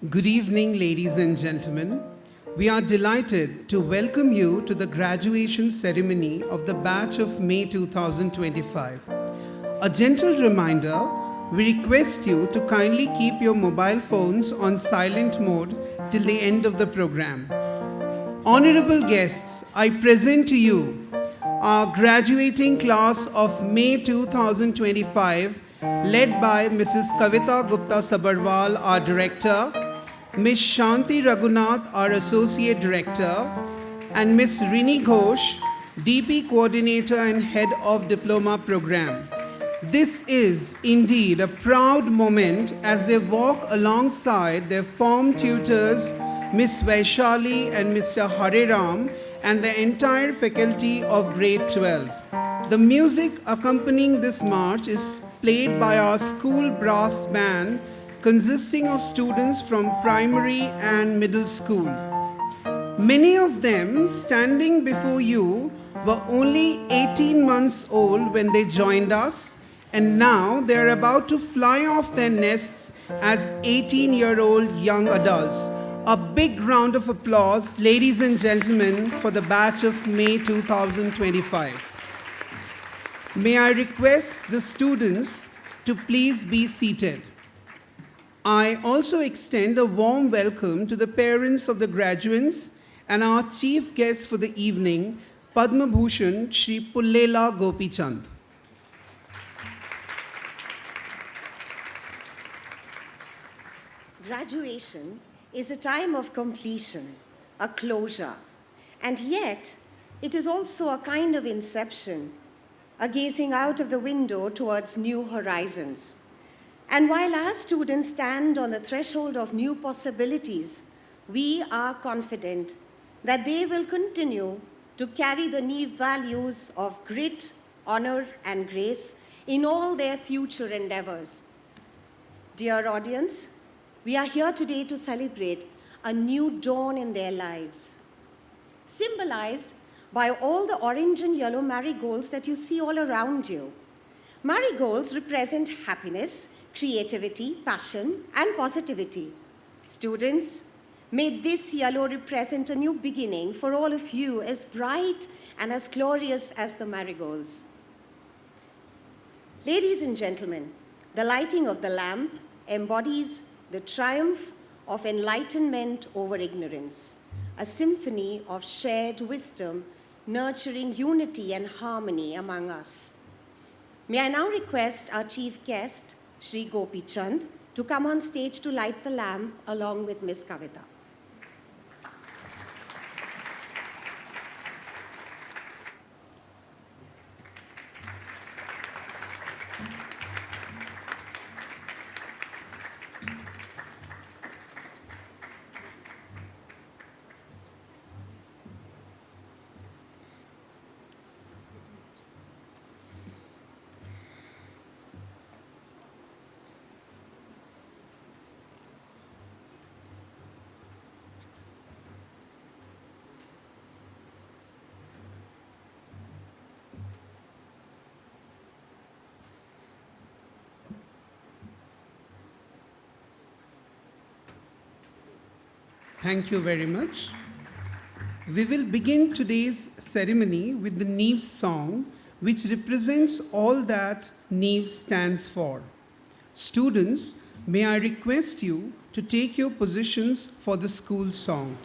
Good evening, ladies and gentlemen. We are delighted to welcome you to the graduation ceremony of the batch of May 2025. A gentle reminder, we request you to kindly keep your mobile phones on silent mode till the end of the program. Honorable guests, I present to you our graduating class of May 2025, led by Mrs. Kavita Gupta Sabarwal, our director, Ms. Shanti Raghunath, our Associate Director, and Ms. Rini Ghosh, DP Coordinator and Head of Diploma Program. This is indeed a proud moment as they walk alongside their form tutors, Ms. Vaishali and Mr. Hare Ram, and the entire faculty of Grade 12. The music accompanying this march is played by our school brass band, consisting of students from primary and middle school. Many of them standing before you were only 18 months old when they joined us, and now they are about to fly off their nests as 18-year-old young adults. A big round of applause, ladies and gentlemen, for the batch of May 2025. May I request the students to please be seated. I also extend a warm welcome to the parents of the graduates and our chief guest for the evening, Padma Bhushan Shri Pullela Gopichand. Graduation is a time of completion, a closure, and yet it is also a kind of inception, a gazing out of the window towards new horizons. And while our students stand on the threshold of new possibilities, we are confident that they will continue to carry the Neve values of grit, honor, and grace in all their future endeavors. Dear audience, we are here today to celebrate a new dawn in their lives, symbolized by all the orange and yellow marigolds that you see all around you. Marigolds represent happiness, creativity, passion, and positivity. Students, may this yellow represent a new beginning for all of you, as bright and as glorious as the marigolds. Ladies and gentlemen, the lighting of the lamp embodies the triumph of enlightenment over ignorance, a symphony of shared wisdom nurturing unity and harmony among us. May I now request our chief guest, Shri Gopi Chand, to come on stage to light the lamp along with Ms. Kavita. Thank you very much. We will begin today's ceremony with the Neve song, which represents all that Neve stands for. Students, may I request you to take your positions for the school song.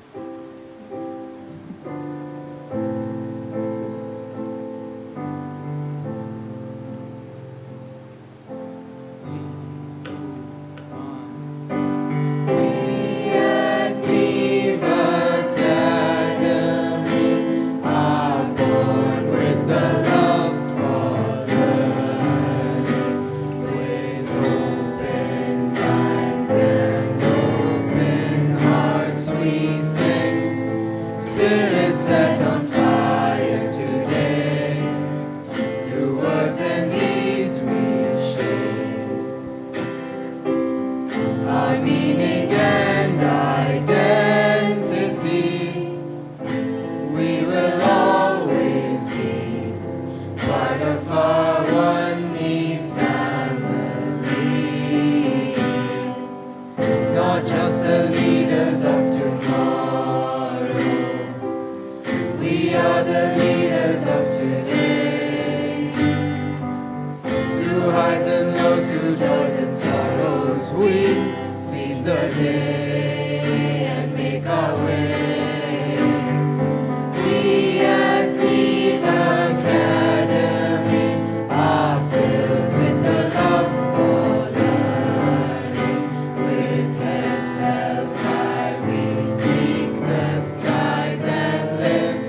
Just the day and make our way. We at Eve Academy are filled with the love for learning. With heads held high, we seek the skies and live.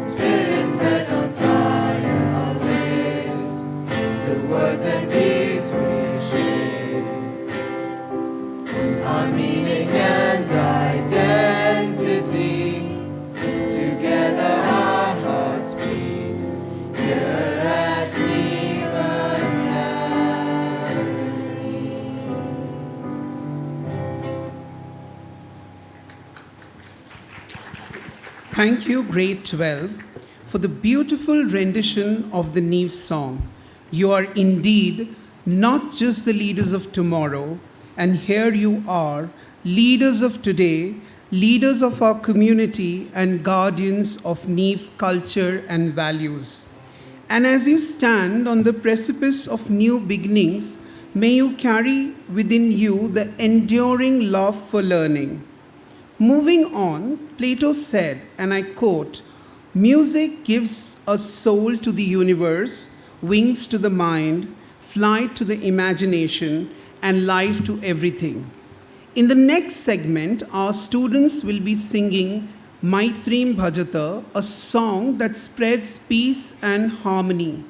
Spirits set on fire, always. Through words and deeds we share our meaning and identity. Together our hearts beat here at Neva Academy. Thank you, Grade 12, for the beautiful rendition of the Neve song. You are indeed not just the leaders of tomorrow, and here you are, leaders of today, leaders of our community, and guardians of Neve culture and values. And as you stand on the precipice of new beginnings, may you carry within you the enduring love for learning. Moving on, Plato said, and I quote, "Music gives a soul to the universe, wings to the mind, flight to the imagination, and life to everything." In the next segment, our students will be singing Maitrim Bhajata, a song that spreads peace and harmony.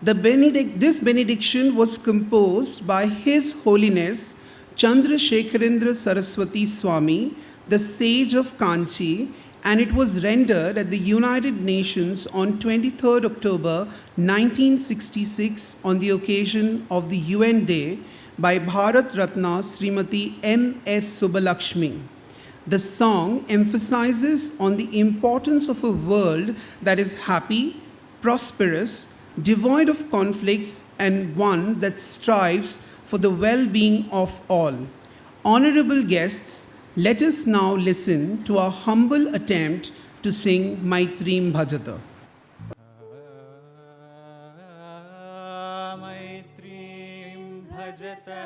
This benediction was composed by His Holiness Chandrasekharendra Saraswati Swami, the sage of Kanchi, and it was rendered at the United Nations on 23rd October 1966 on the occasion of the UN Day by Bharat Ratna Srimati M.S. Subbalakshmi. The song emphasizes on the importance of a world that is happy, prosperous, devoid of conflicts, and one that strives for the well-being of all. Honorable guests, let us now listen to our humble attempt to sing Maitrim Bhajata. Maitrim Bhajata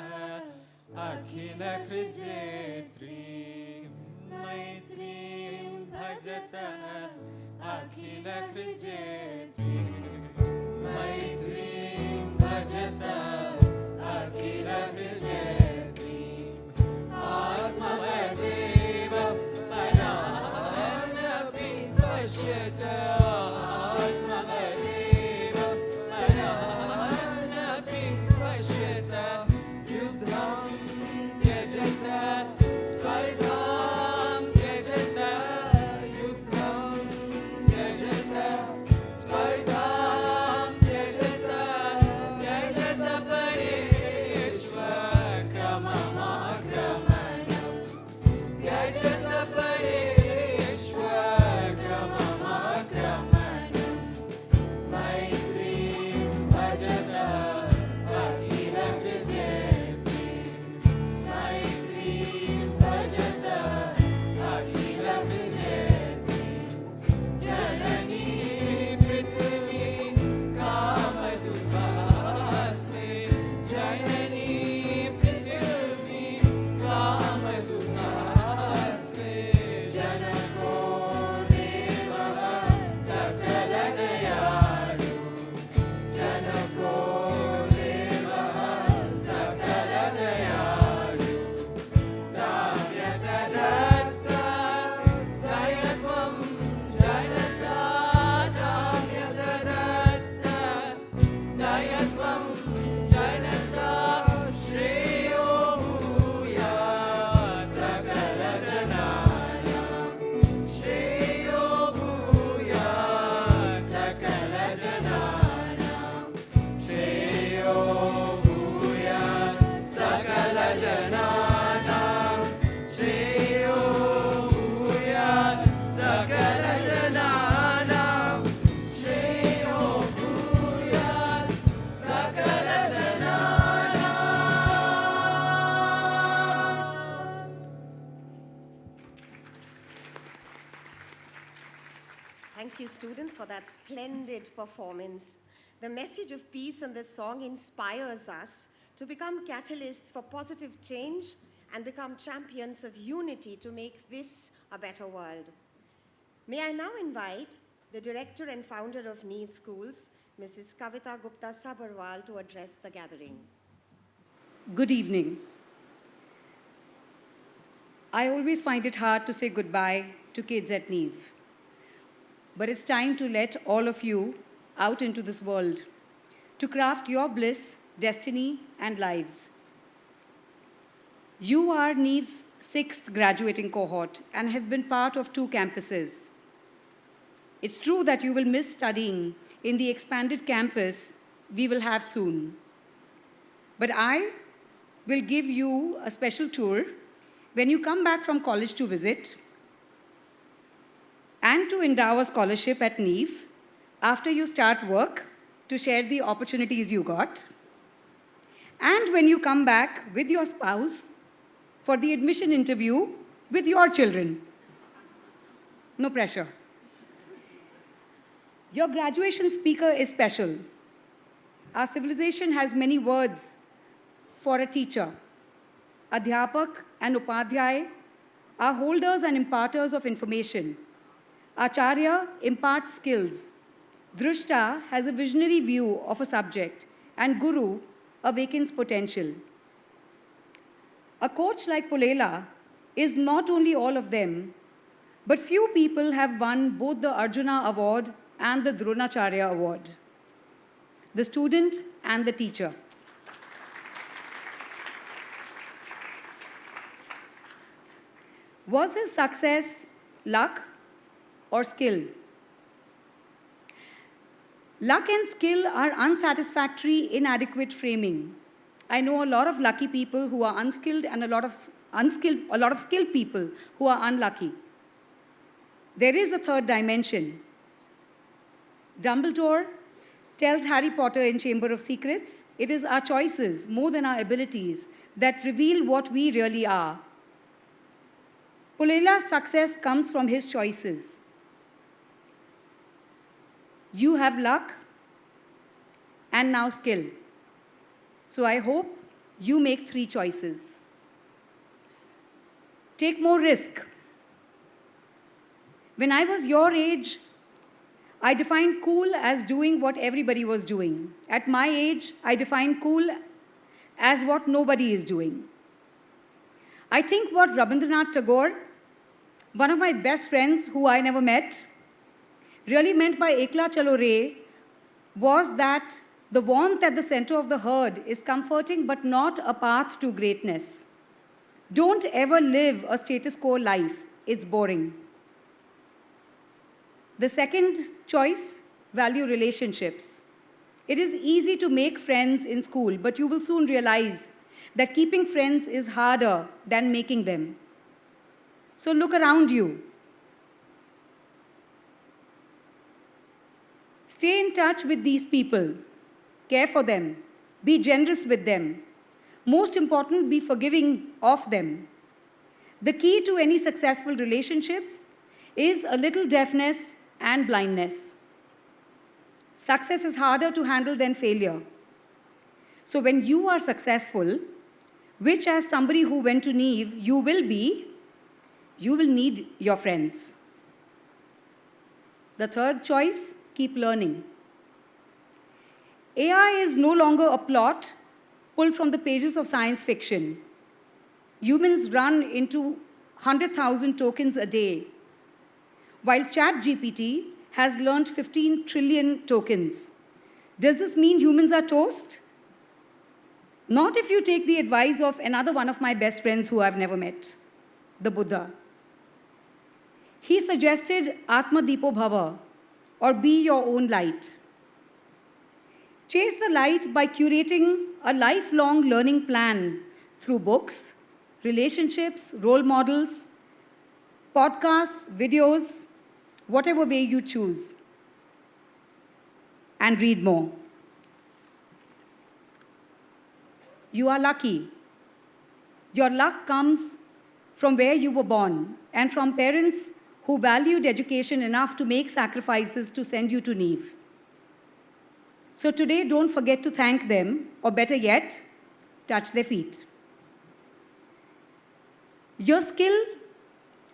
Akhila Krijetrim. Maitrim Bhajata Akhila Krijetrim. Maitrim Bhajata Akhila Krijetrim. Atmavadeva Paranapi Pashyata. Atmavadeva Paranapi Pashyata. Yudham Tyajata Spardham Tyajata. Yudham Tyajata Spardham Tyajata. Tyajata Pareshwar Kramamakramanam. Tyajata Pareshwar Kramamakramanam. Maitrim Bhajata Akhila Krijetrim. Maitrim Bhajata Akhila Krijetrim. Janani Prithvi Kamadukaste. Janani Prithvi Kamadukaste. Janako Devaha Sakala Dayalu. Janako Devaha Sakala Dayalu. Damyata Datta Dayatvam Janata. Damyata Datta Dayatvam Janata. Shreyo Bhuyat Sakala Jananam. Shreyo Bhuyat Sakala Jananam. Shreyo Bhuyat Sakala Jananam. Shreyo Bhuyat Sakala Jananam. Shreyo Bhuyat Sakala Jananam. Thank you, students, for that splendid performance. The message of peace in this song inspires us to become catalysts for positive change and become champions of unity to make this a better world. May I now invite the director and founder of Neve Schools, Mrs. Kavita Gupta Sabharwal, to address the gathering. Good evening. I always find it hard to say goodbye to kids at Neve. But it's time to let all of you out into this world to craft your bliss, destiny, and lives. You are Neve's 6th graduating cohort and have been part of 2 campuses. It's true that you will miss studying in the expanded campus we will have soon. But I will give you a special tour when you come back from college to visit and to endow a scholarship at Neve after you start work to share the opportunities you got, and when you come back with your spouse for the admission interview with your children. No pressure. Your graduation speaker is special. Our civilization has many words for a teacher. Adhyapak and Upadhyay are holders and imparters of information. Acharya imparts skills. Drishta has a visionary view of a subject, and Guru awakens potential. A coach like Pulela is not only all of them, but few people have won both the Arjuna Award and the Dronacharya Award. The student and the teacher. Was his success luck or skill? Luck and skill are unsatisfactory, inadequate framing. I know a lot of lucky people who are unskilled and a lot of skilled people who are unlucky. There is a third dimension. Dumbledore tells Harry Potter in Chamber of Secrets, it is our choices more than our abilities that reveal what we really are. Pulela's success comes from his choices. You have luck and now skill. So I hope you make 3 choices. Take more risk. When I was your age, I defined cool as doing what everybody was doing. At my age, I defined cool as what nobody is doing. I think what Rabindranath Tagore, one of my best friends who I never met, really meant by Ekla Chalo Re was that the warmth at the center of the herd is comforting but not a path to greatness. Don't ever live a status quo life. It's boring. The second choice, value relationships. It is easy to make friends in school, but you will soon realize that keeping friends is harder than making them. So look around you. Stay in touch with these people. Care for them. Be generous with them. Most important, be forgiving of them. The key to any successful relationships is a little deafness and blindness. Success is harder to handle than failure. So when you are successful, which as somebody who went to Neve, you will be, you will need your friends. The third choice, keep learning. AI is no longer a plot pulled from the pages of science fiction. Humans run into 100,000 tokens a day, while ChatGPT has learned 15 trillion tokens. Does this mean humans are toast? Not if you take the advice of another one of my best friends who I've never met, the Buddha. He suggested Atma Deepo Bhava, or be your own light. Chase the light by curating a lifelong learning plan through books, relationships, role models, podcasts, videos, whatever way you choose. And read more. You are lucky. Your luck comes from where you were born and from parents who valued education enough to make sacrifices to send you to Neve. So today, don't forget to thank them, or better yet, touch their feet. Your skill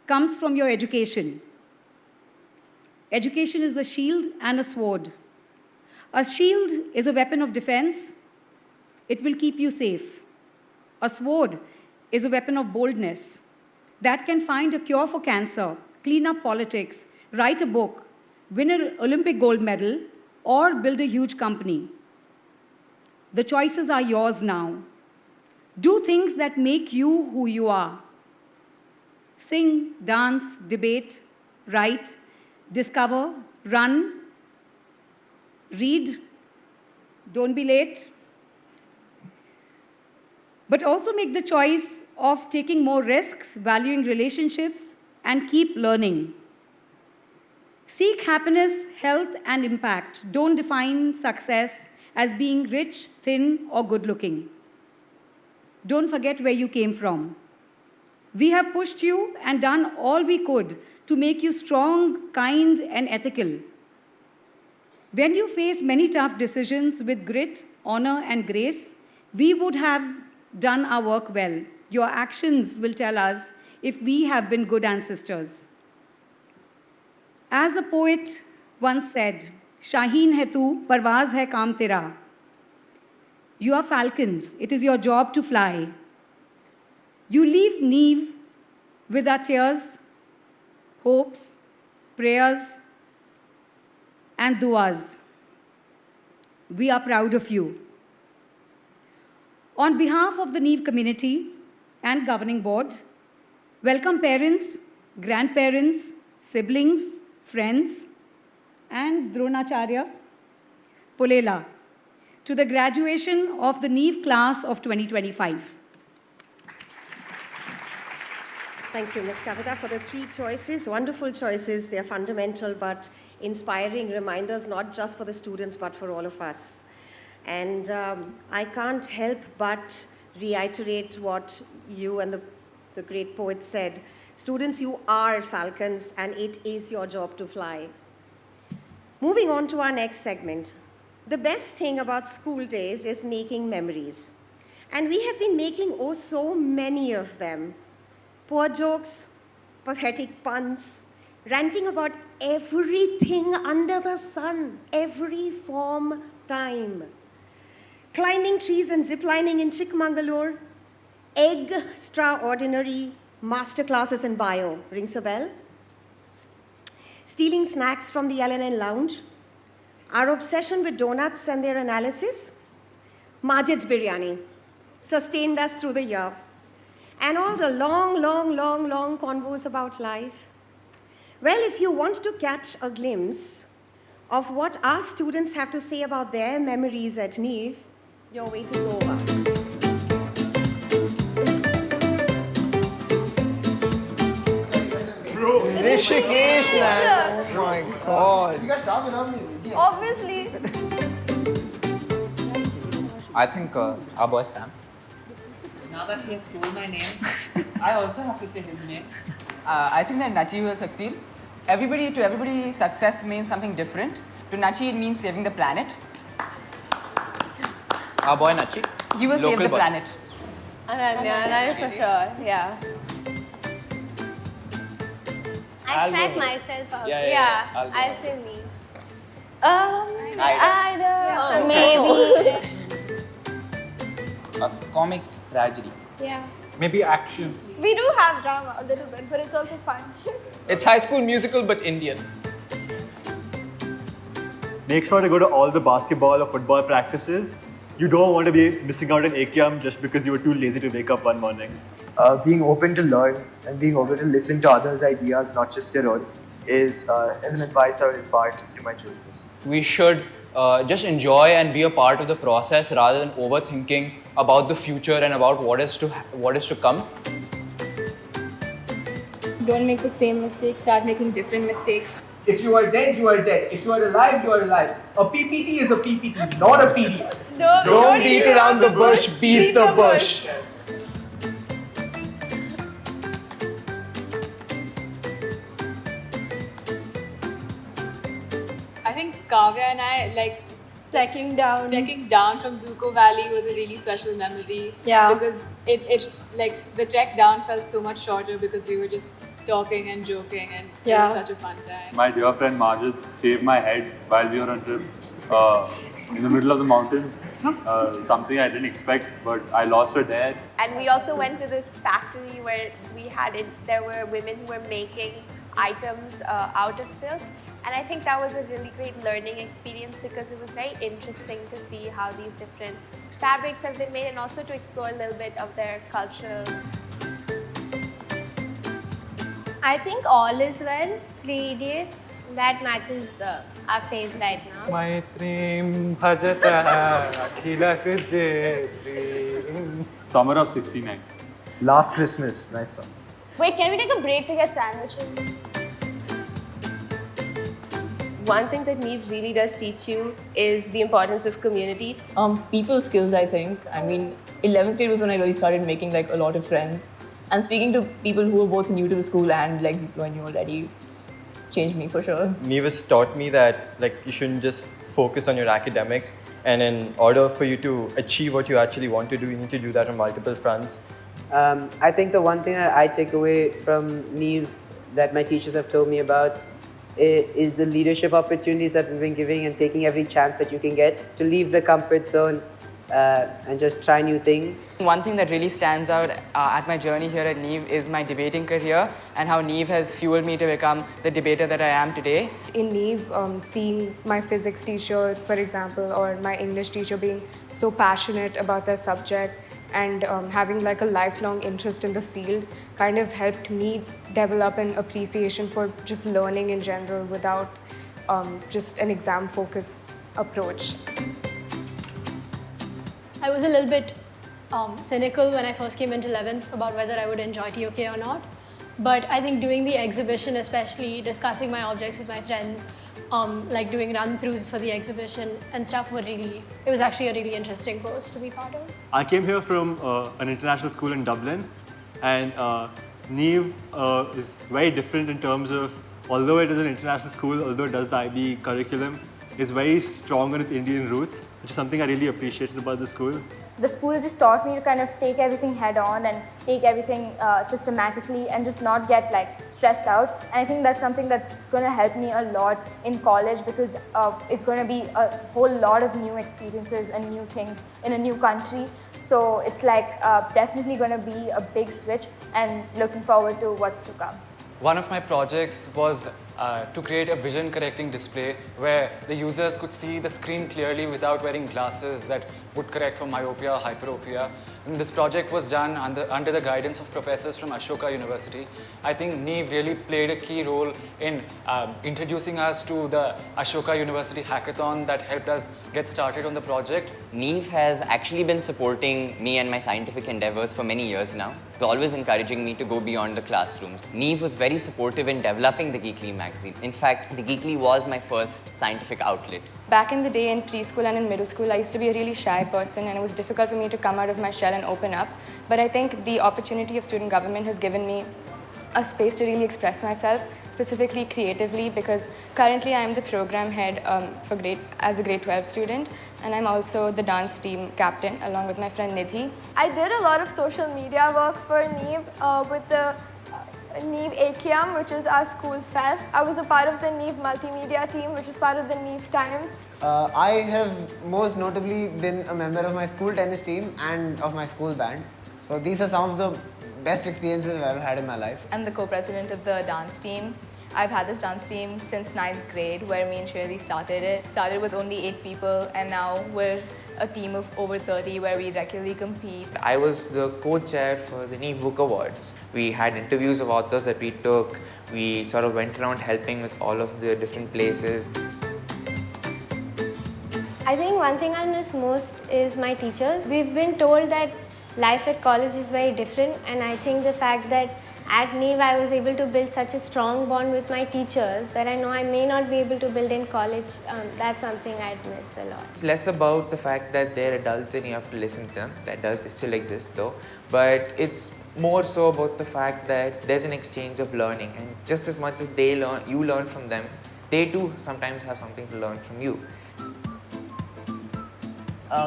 comes from your education. Education is a shield and a sword. A shield is a weapon of defense. It will keep you safe. A sword is a weapon of boldness that can find a cure for cancer, clean up politics, write a book, win an Olympic gold medal, or build a huge company. The choices are yours now. Do things that make you who you are. Sing, dance, debate, write, discover, run, read, don't be late. But also make the choice of taking more risks, valuing relationships, and keep learning. Seek happiness, health, and impact. Don't define success as being rich, thin, or good looking. Don't forget where you came from. We have pushed you and done all we could to make you strong, kind, and ethical. When you face many tough decisions with grit, honor, and grace, we would have done our work well. Your actions will tell us if we have been good ancestors. As a poet once said, Shaheen hai tu, parwaaz hai kaam tera. You are falcons. It is your job to fly. You leave Neve with our tears, hopes, prayers, and duas. We are proud of you. On behalf of the Neve community and governing board, welcome parents, grandparents, siblings, friends, and Dronacharya Pulela to the graduation of the Neve class of 2025. Thank you, Ms. Kavita, for the 3 choices. Wonderful choices. They're fundamental but inspiring reminders, not just for the students, but for all of us. And I can't help but reiterate what you and the great poet said. Students, you are falcons, and it is your job to fly. Moving on to our next segment. The best thing about school days is making memories. And we have been making oh so many of them. Poor jokes, pathetic puns, ranting about everything under the sun, every form, time. Climbing trees and ziplining in Chikmagalur, extraordinary masterclasses in bio. Rings a bell? Stealing snacks from the LNN lounge. Our obsession with donuts and their analysis. Majid's biryani sustained us through the year. And all the long convos about life. Well, if you want to catch a glimpse of what our students have to say about their memories at Neve, your way to Goa. Rishikesh, man. Oh my god. You guys stop it on me. Obviously. I think our boy Sam. Now that he has told my name, I also have to say his name. I think that Nachi will succeed. To everybody, success means something different. To Nachi, it means saving the planet. Our boy Nachi. He will save the planet. Ananya for sure, yeah. I crack myself out. Yeah, I'll say me. I don't Maybe. A comic tragedy. Yeah. Maybe action. We do have drama a little bit, but it's also fun. It's High School Musical but Indian. Make sure to go to all the basketball or football practices. You don't want to be missing out on AQM just because you were too lazy to wake up one morning. Being open to learn and being open to listen to others' ideas, not just your own, is an advice I would impart to my juniors. We should just enjoy and be a part of the process rather than overthinking about the future and about what is to come. Don't make the same mistake, start making different mistakes. If you are dead, you are dead. If you are alive, you are alive. A PPT is a PPT, not a PDF. Don't beat around the bush, beat the bush. I think Kavya and I, Trekking down. Trekking down from Zuko Valley was a really special memory. Yeah. Because it like the trek down felt so much shorter because we were just talking and joking and it was such a fun time. My dear friend Majid shaved my head while we were on trip in the middle of the mountains. Something I didn't expect, but I lost her there. And we also went to this factory where there were women who were making items out of silk. And I think that was a really great learning experience because it was very interesting to see how these different fabrics have been made and also to explore a little bit of their cultural. I think all is well. 3 Idiots. That matches our phase right now. Maitrim bhajata akhila kujetrim. Summer of '69. Last Christmas, nice one. Wait, can we take a break to get sandwiches? One thing that Neve really does teach you is the importance of community. People skills, I think. I mean, 11th grade was when I really started making like a lot of friends. And speaking to people who were both new to the school and like when you already changed me for sure. Neve has taught me that like you shouldn't just focus on your academics, and in order for you to achieve what you actually want to do, you need to do that on multiple fronts. I think the one thing that I take away from Neve that my teachers have told me about is the leadership opportunities that we've been giving and taking every chance that you can get to leave the comfort zone and just try new things. One thing that really stands out at my journey here at Neve is my debating career and how Neve has fueled me to become the debater that I am today. In Neve, seeing my physics teacher, for example, or my English teacher being so passionate about their subject and having like a lifelong interest in the field kind of helped me develop an appreciation for just learning in general without just an exam-focused approach. I was a little bit cynical when I first came into 11th about whether I would enjoy TOK or not. But I think doing the exhibition, especially discussing my objects with my friends, like doing run-throughs for the exhibition and stuff it was actually a really interesting course to be part of. I came here from an international school in Dublin, and Neve is very different in terms of, although it is an international school, although it does the IB curriculum, it's very strong on its Indian roots, which is something I really appreciated about the school. The school just taught me to kind of take everything head on and take everything systematically and just not get like stressed out. And I think that's something that's going to help me a lot in college because it's going to be a whole lot of new experiences and new things in a new country. So it's like definitely going to be a big switch and looking forward to what's to come. One of my projects was to create a vision correcting display where the users could see the screen clearly without wearing glasses that would correct for myopia or hyperopia. And this project was done under the guidance of professors from Ashoka University. I think Neve really played a key role in introducing us to the Ashoka University hackathon that helped us get started on the project. Neve has actually been supporting me and my scientific endeavors for many years now. It's always encouraging me to go beyond the classrooms. Neve was very supportive in developing the Geekly magazine. In fact, the Geekly was my first scientific outlet. Back in the day in preschool and in middle school, I used to be a really shy person and it was difficult for me to come out of my shell and open up. But I think the opportunity of student government has given me a space to really express myself, specifically creatively, because currently I am the program head as a grade 12 student, and I'm also the dance team captain along with my friend Nidhi. I did a lot of social media work for Neve with the Neve AKM, which is our school fest. I was a part of the Neve multimedia team, which is part of the Neve Times. I have most notably been a member of my school tennis team and of my school band. So these are some of the best experiences I've ever had in my life. I'm the co-president of the dance team. I've had this dance team since 9th grade, where me and Shirley started it. Started with only 8 people, and now we're a team of over 30 where we regularly compete. I was the co-chair for the Neve Book Awards. We had interviews of authors that we took. We sort of went around helping with all of the different places. I think one thing I miss most is my teachers. We've been told that life at college is very different, and I think the fact that at Neve I was able to build such a strong bond with my teachers that I know I may not be able to build in college, that's something I'd miss a lot. It's less about the fact that they're adults and you have to listen to them. That does still exist though. But it's more so about the fact that there's an exchange of learning, and just as much as you learn from them, they too sometimes have something to learn from you.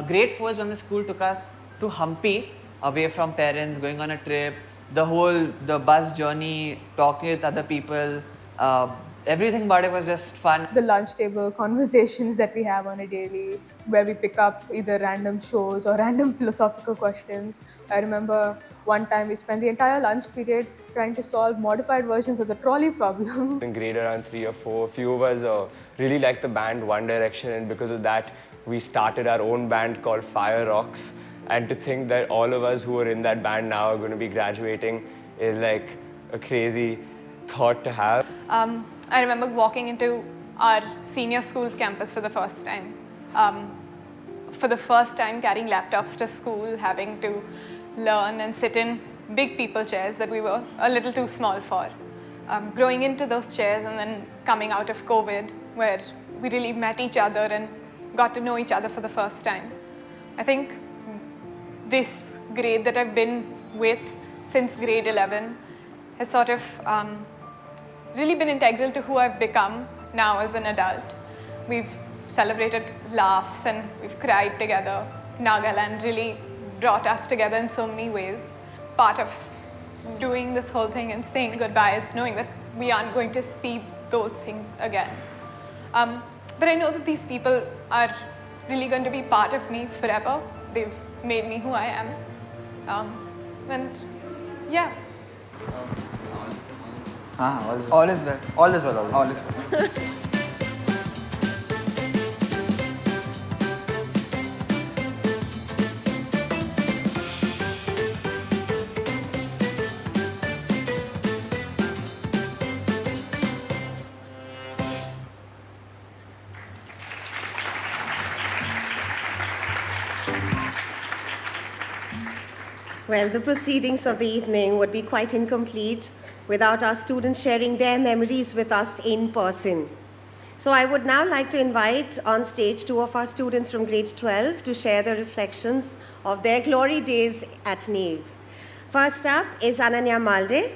grade 4 is when the school took us to Hampi, away from parents, going on a trip, the bus journey, talking with other people, everything about it was just fun. The lunch table conversations that we have on a daily, where we pick up either random shows or random philosophical questions. I remember one time we spent the entire lunch period trying to solve modified versions of the trolley problem. In grade around 3 or 4, a few of us really liked the band One Direction, and because of that, we started our own band called Fire Rocks. And to think that all of us who are in that band now are going to be graduating is like a crazy thought to have. I remember walking into our senior school campus for the first time. For the first time carrying laptops to school, having to learn and sit in big people chairs that we were a little too small for. Growing into those chairs and then coming out of COVID, where we really met each other and got to know each other for the first time. I think this grade that I've been with since grade 11 has sort of really been integral to who I've become now as an adult. We've celebrated laughs and we've cried together. Nagaland really brought us together in so many ways. Part of doing this whole thing and saying goodbye is knowing that we aren't going to see those things again. But I know that these people are really going to be part of me forever. They've made me who I am. And yeah. All is well. All is well. All is well. Well, the proceedings of the evening would be quite incomplete without our students sharing their memories with us in person. So I would now like to invite on stage 2 of our students from grade 12 to share the reflections of their glory days at Neve. First up is Ananya Malde.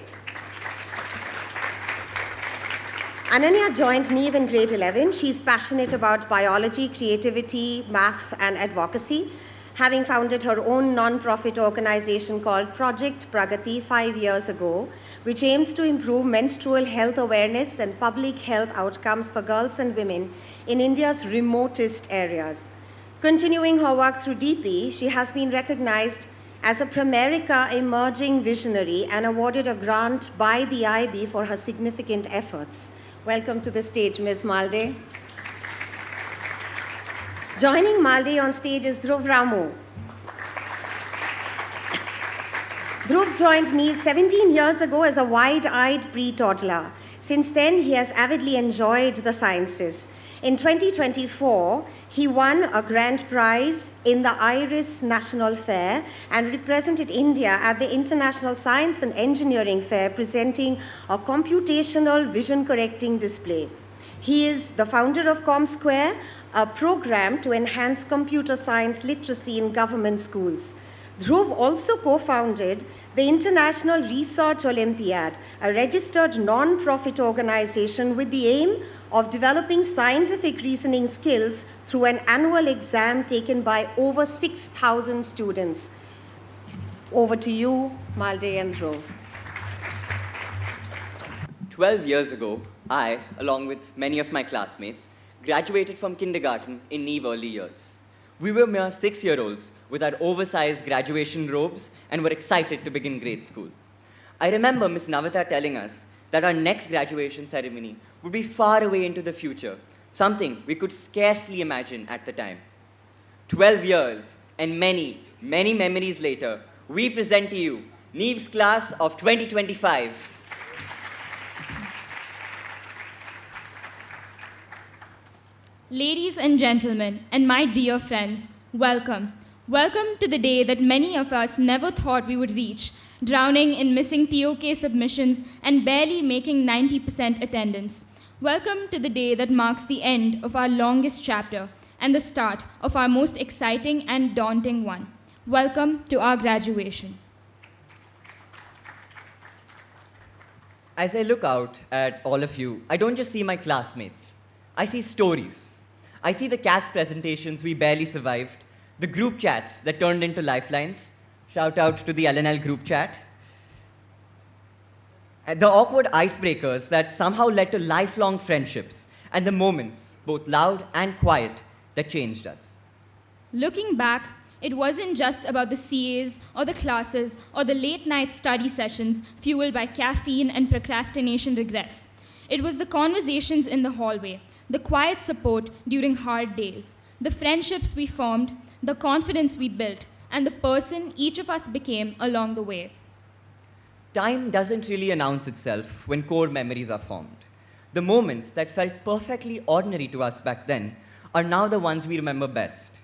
Ananya joined Neve in grade 11. She's passionate about biology, creativity, math, and advocacy, having founded her own non-profit organization called Project Pragati 5 years ago, which aims to improve menstrual health awareness and public health outcomes for girls and women in India's remotest areas. Continuing her work through DP, she has been recognized as a Pramerica Emerging Visionary and awarded a grant by the IB for her significant efforts. Welcome to the stage, Ms. Malde. Joining Malde on stage is Dhruv Ramu. Dhruv joined Neve 17 years ago as a wide-eyed pre-toddler. Since then, he has avidly enjoyed the sciences. In 2024, he won a grand prize in the IRIS National Fair and represented India at the International Science and Engineering Fair, presenting a computational vision-correcting display. He is the founder of ComSquare, a program to enhance computer science literacy in government schools. Dhruv also co-founded the International Research Olympiad, a registered non-profit organization with the aim of developing scientific reasoning skills through an annual exam taken by over 6,000 students. Over to you, Malde and Dhruv. 12 years ago, I, along with many of my classmates, graduated from kindergarten in Neve early years. We were mere 6-year-olds with our oversized graduation robes and were excited to begin grade school. I remember Miss Navita telling us that our next graduation ceremony would be far away into the future, something we could scarcely imagine at the time. 12 years and many, many memories later, we present to you Neve's class of 2025. Ladies and gentlemen, and my dear friends, welcome. Welcome to the day that many of us never thought we would reach, drowning in missing TOK submissions and barely making 90% attendance. Welcome to the day that marks the end of our longest chapter and the start of our most exciting and daunting one. Welcome to our graduation. As I look out at all of you, I don't just see my classmates. I see stories. I see the CAS presentations we barely survived, the group chats that turned into lifelines. Shout out to the LNL group chat. The awkward icebreakers that somehow led to lifelong friendships, and the moments, both loud and quiet, that changed us. Looking back, it wasn't just about the CAs or the classes or the late night study sessions fueled by caffeine and procrastination regrets. It was the conversations in the hallway, the quiet support during hard days, the friendships we formed, the confidence we built, and the person each of us became along the way. Time doesn't really announce itself when core memories are formed. The moments that felt perfectly ordinary to us back then are now the ones we remember best.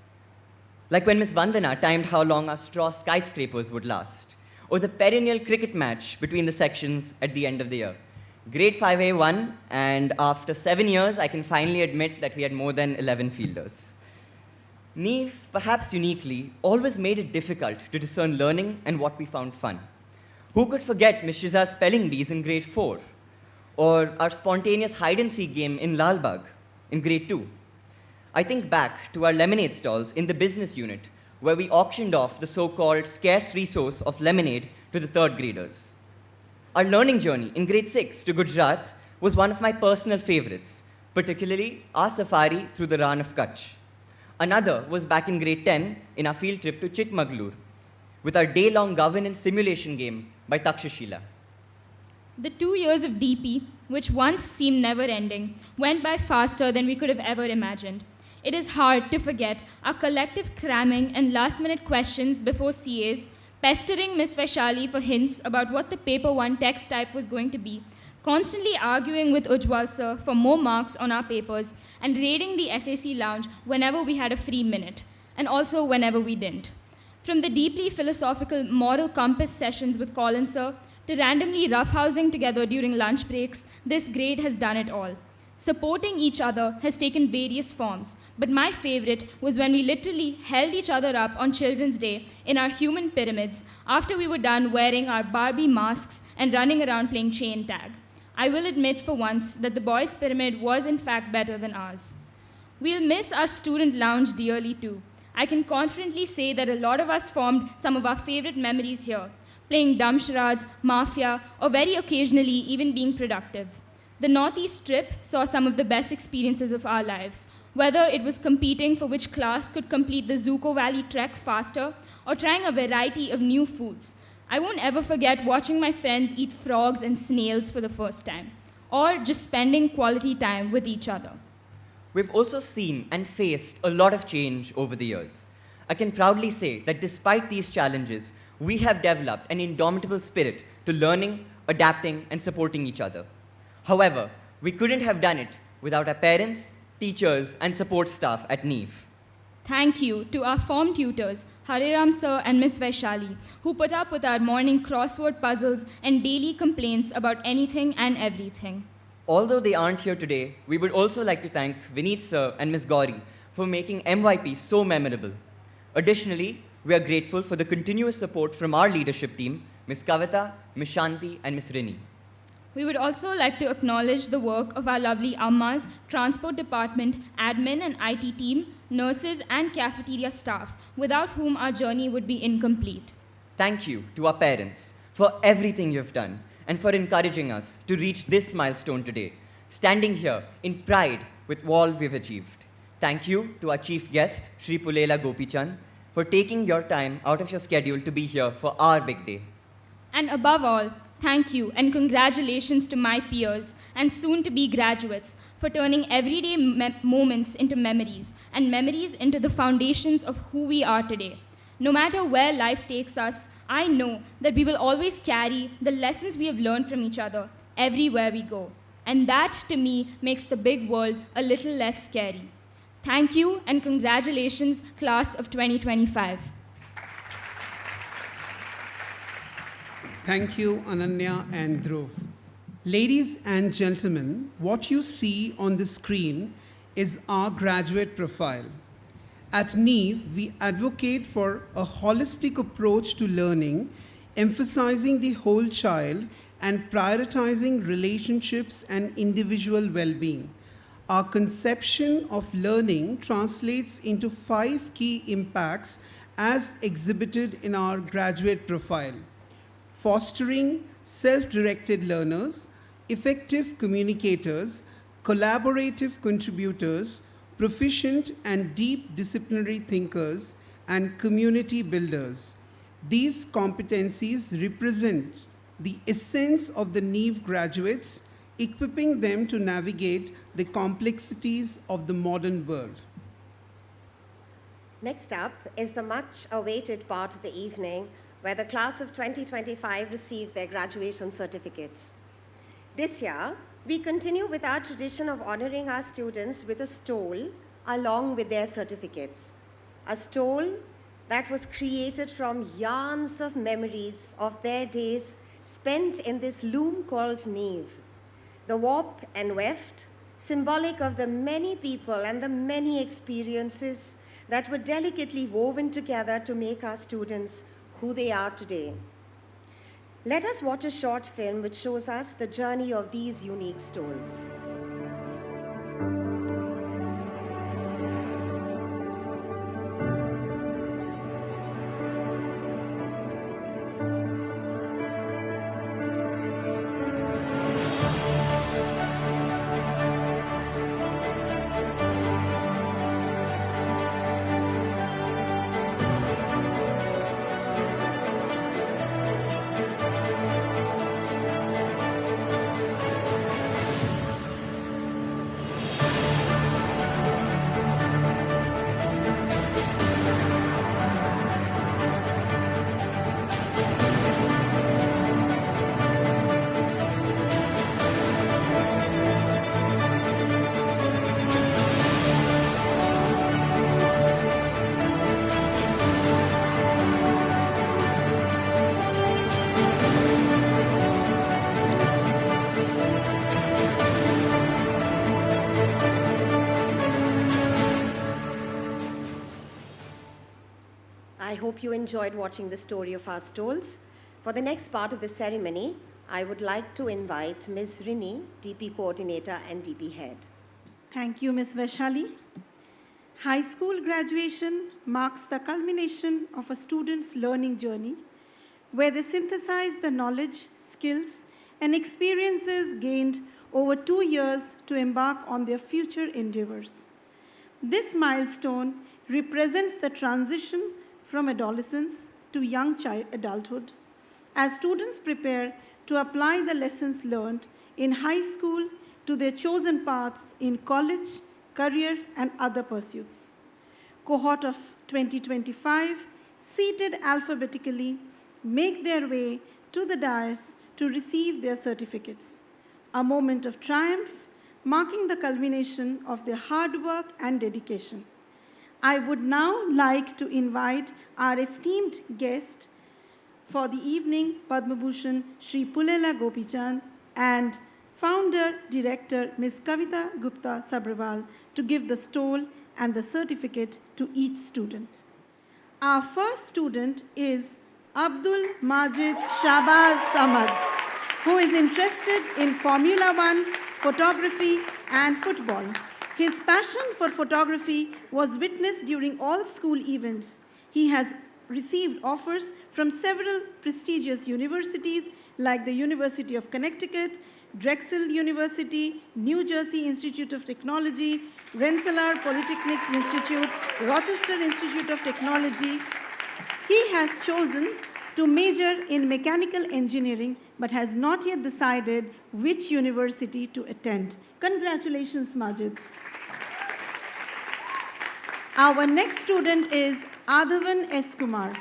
Like when Miss Vandana timed how long our straw skyscrapers would last, or the perennial cricket match between the sections at the end of the year. Grade 5A won, and after 7 years, I can finally admit that we had more than 11 fielders. Neve, perhaps uniquely, always made it difficult to discern learning and what we found fun. Who could forget Miss Shiza's spelling bees in grade 4? Or our spontaneous hide-and-seek game in Lalbagh in grade 2? I think back to our lemonade stalls in the business unit, where we auctioned off the so-called scarce resource of lemonade to the third graders. Our learning journey in grade 6 to Gujarat was one of my personal favorites, particularly our safari through the Rann of Kutch. Another was back in grade 10 in our field trip to Chikmagalur, with our day-long governance simulation game by Takshashila. The 2 years of DP, which once seemed never-ending, went by faster than we could have ever imagined. It is hard to forget our collective cramming and last-minute questions before CAs, pestering Miss Vaishali for hints about what the paper 1 text type was going to be, constantly arguing with Ujjwal sir for more marks on our papers, and raiding the SAC lounge whenever we had a free minute, and also whenever we didn't. From the deeply philosophical moral compass sessions with Colin sir, to randomly roughhousing together during lunch breaks, this grade has done it all. Supporting each other has taken various forms, but my favorite was when we literally held each other up on Children's Day in our human pyramids after we were done wearing our Barbie masks and running around playing chain tag. I will admit for once that the boys' pyramid was in fact better than ours. We'll miss our student lounge dearly too. I can confidently say that a lot of us formed some of our favorite memories here, playing dumb charades, mafia, or very occasionally even being productive. The Northeast trip saw some of the best experiences of our lives, whether it was competing for which class could complete the Zuko Valley trek faster or trying a variety of new foods. I won't ever forget watching my friends eat frogs and snails for the first time, or just spending quality time with each other. We've also seen and faced a lot of change over the years. I can proudly say that despite these challenges, we have developed an indomitable spirit to learning, adapting, and supporting each other. However, we couldn't have done it without our parents, teachers, and support staff at Neve. Thank you to our form tutors, Hariram sir and Miss Vaishali, who put up with our morning crossword puzzles and daily complaints about anything and everything. Although they aren't here today, we would also like to thank Vineet sir and Miss Gauri for making MYP so memorable. Additionally, we are grateful for the continuous support from our leadership team, Miss Kavita, Miss Shanti, and Miss Rini. We would also like to acknowledge the work of our lovely Ammas, Transport Department, Admin and IT team, nurses, and cafeteria staff, without whom our journey would be incomplete. Thank you to our parents for everything you've done and for encouraging us to reach this milestone today, standing here in pride with all we've achieved. Thank you to our chief guest, Shri Pulela Gopichand, for taking your time out of your schedule to be here for our big day. And above all, thank you and congratulations to my peers and soon-to-be graduates for turning everyday moments into memories and memories into the foundations of who we are today. No matter where life takes us, I know that we will always carry the lessons we have learned from each other everywhere we go. And that, to me, makes the big world a little less scary. Thank you and congratulations, class of 2025. Thank you, Ananya and Dhruv. Ladies and gentlemen, what you see on the screen is our graduate profile. At Neve, we advocate for a holistic approach to learning, emphasizing the whole child and prioritizing relationships and individual well-being. Our conception of learning translates into 5 key impacts as exhibited in our graduate profile: fostering self-directed learners, effective communicators, collaborative contributors, proficient and deep disciplinary thinkers, and community builders. These competencies represent the essence of the NEEV graduates, equipping them to navigate the complexities of the modern world. Next up is the much awaited part of the evening where the class of 2025 received their graduation certificates. This year, we continue with our tradition of honoring our students with a stole along with their certificates. A stole that was created from yarns of memories of their days spent in this loom called NEEV. The warp and weft, symbolic of the many people and the many experiences that were delicately woven together to make our students who they are today. Let us watch a short film which shows us the journey of these unique stoles. I hope you enjoyed watching the story of our stoles. For the next part of the ceremony, I would like to invite Ms. Rini, DP Coordinator and DP Head. Thank you, Ms. Vaishali. High school graduation marks the culmination of a student's learning journey, where they synthesize the knowledge, skills, and experiences gained over 2 years to embark on their future endeavors. This milestone represents the transition from adolescence to young adulthood, as students prepare to apply the lessons learned in high school to their chosen paths in college, career, and other pursuits. Cohort of 2025, seated alphabetically, make their way to the dais to receive their certificates, a moment of triumph marking the culmination of their hard work and dedication. I would now like to invite our esteemed guest for the evening, Padma Bhushan Shri Pulela Gopichand, and founder director Ms. Kavita Gupta Sabharwal, to give the stole and the certificate to each student. Our first student is Abdul Majid Shahbaz Samad, who is interested in Formula One, photography, and football. His passion for photography was witnessed during all school events. He has received offers from several prestigious universities like the University of Connecticut, Drexel University, New Jersey Institute of Technology, Rensselaer Polytechnic Institute, Rochester Institute of Technology. He has chosen to major in mechanical engineering but has not yet decided which university to attend. Congratulations, Majid. Our next student is Adhavan S. Kumar,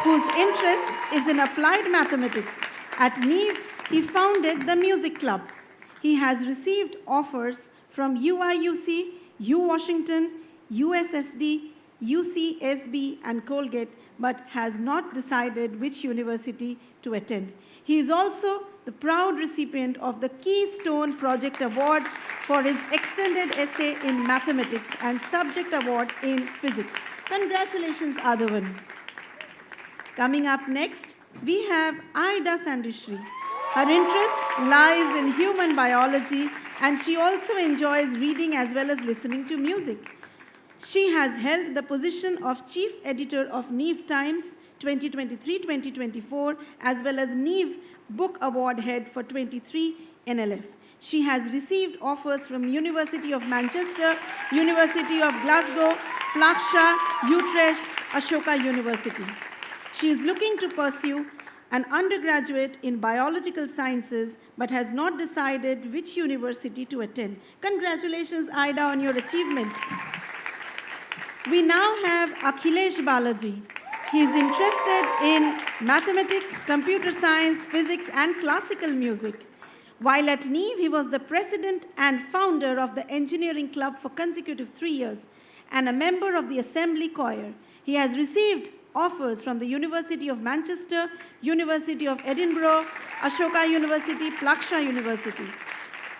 whose interest is in applied mathematics. At NEEV, he founded the music club. He has received offers from UIUC, UWashington, USSD, UCSB, and Colgate, but has not decided which university to attend. He is also the proud recipient of the Keystone Project Award for his extended essay in mathematics and subject award in physics. Congratulations, Adhavan. Coming up next, we have Aida Sandishri. Her interest lies in human biology and she also enjoys reading as well as listening to music. She has held the position of Chief Editor of Neve Times 2023-2024 as well as Neve Book Award Head for 23 NLF. She has received offers from University of Manchester, University of Glasgow, Plaksha, Utrecht, Ashoka University. She is looking to pursue an undergraduate in biological sciences but has not decided which university to attend. Congratulations, Ida, on your achievements. We now have Akhilesh Balaji. He is interested in mathematics, computer science, physics, and classical music. While at Neve, he was the president and founder of the engineering club for consecutive 3 years and a member of the assembly choir. He has received offers from the University of Manchester, University of Edinburgh, Ashoka University, Plaksha University.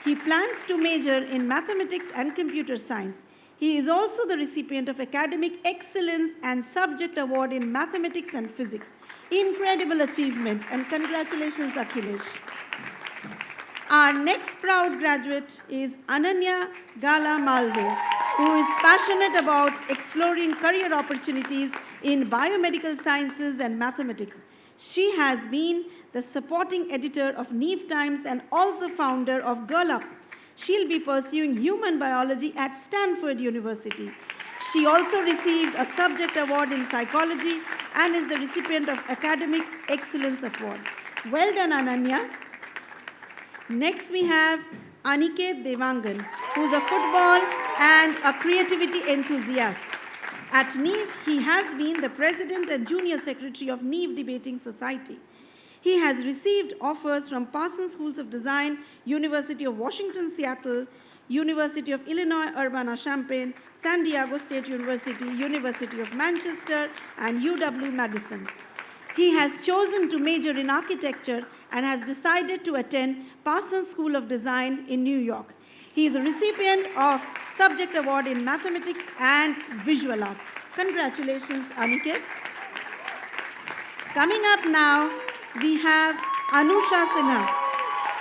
He plans to major in mathematics and computer science. He is also the recipient of Academic Excellence and Subject Award in Mathematics and Physics. Incredible achievement, and congratulations, Akhilesh. Our next proud graduate is Ananya Gala Malve, who is passionate about exploring career opportunities in biomedical sciences and mathematics. She has been the supporting editor of Neve Times and also founder of Girl Up. She'll be pursuing human biology at Stanford University. She also received a subject award in psychology and is the recipient of Academic Excellence Award. Well done, Ananya. Next, we have Aniket Devangan, who's a football and a creativity enthusiast. At Neve, he has been the president and junior secretary of Neve Debating Society. He has received offers from Parsons Schools of Design, University of Washington, Seattle, University of Illinois, Urbana-Champaign, San Diego State University, University of Manchester, and UW-Madison. He has chosen to major in architecture and has decided to attend Parsons School of Design in New York. He is a recipient of Subject Award in Mathematics and Visual Arts. Congratulations, Aniket. Coming up now, we have Anusha Sinha,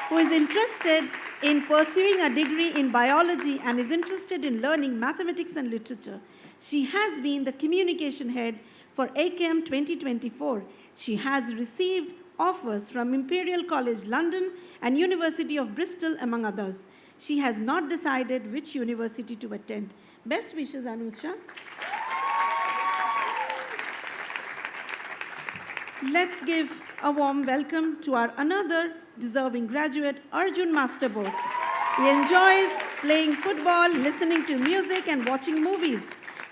who is interested in pursuing a degree in biology and is interested in learning mathematics and literature. She has been the communication head for ACAM 2024. She has received offers from Imperial College London and University of Bristol, among others. She has not decided which university to attend. Best wishes, Anusha. Let's give a warm welcome to our another deserving graduate, Arjun Master Bose. He enjoys playing football, listening to music, and watching movies.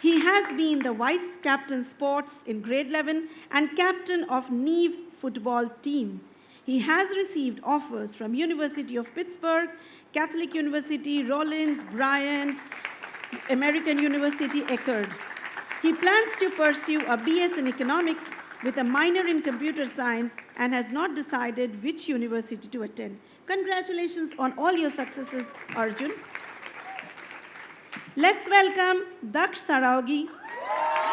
He has been the vice captain sports in grade 11 and captain of Neve football team. He has received offers from University of Pittsburgh, Catholic University, Rollins, Bryant, American University, Eckerd. He plans to pursue a BS in economics with a minor in computer science and has not decided which university to attend. Congratulations on all your successes, Arjun. Let's welcome Daksh Saraugi,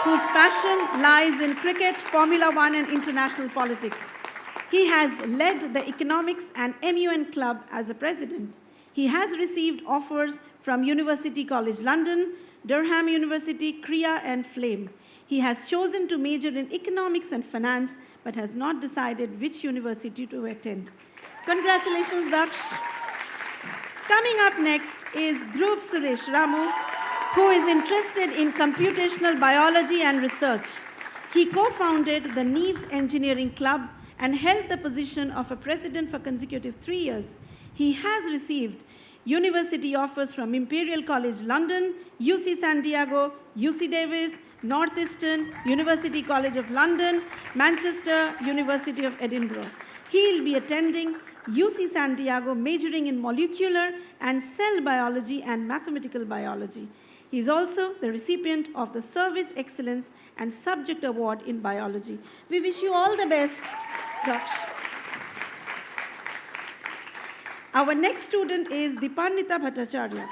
whose passion lies in cricket, Formula One, and international politics. He has led the Economics and MUN Club as a president. He has received offers from University College London, Durham University, CREA, and Flame. He has chosen to major in economics and finance, but has not decided which university to attend. Congratulations, Daksh. Coming up next is Dhruv Suresh Ramu, who is interested in computational biology and research. He co-founded the Neves Engineering Club and held the position of a president for consecutive 3 years. He has received university offers from Imperial College London, UC San Diego, UC Davis, Northeastern, University College of London, Manchester, University of Edinburgh. He'll be attending UC San Diego, majoring in molecular and cell biology and mathematical biology. He is also the recipient of the Service Excellence and Subject Award in Biology. We wish you all the best, Daksh. Our next student is Dipannita Bhattacharya.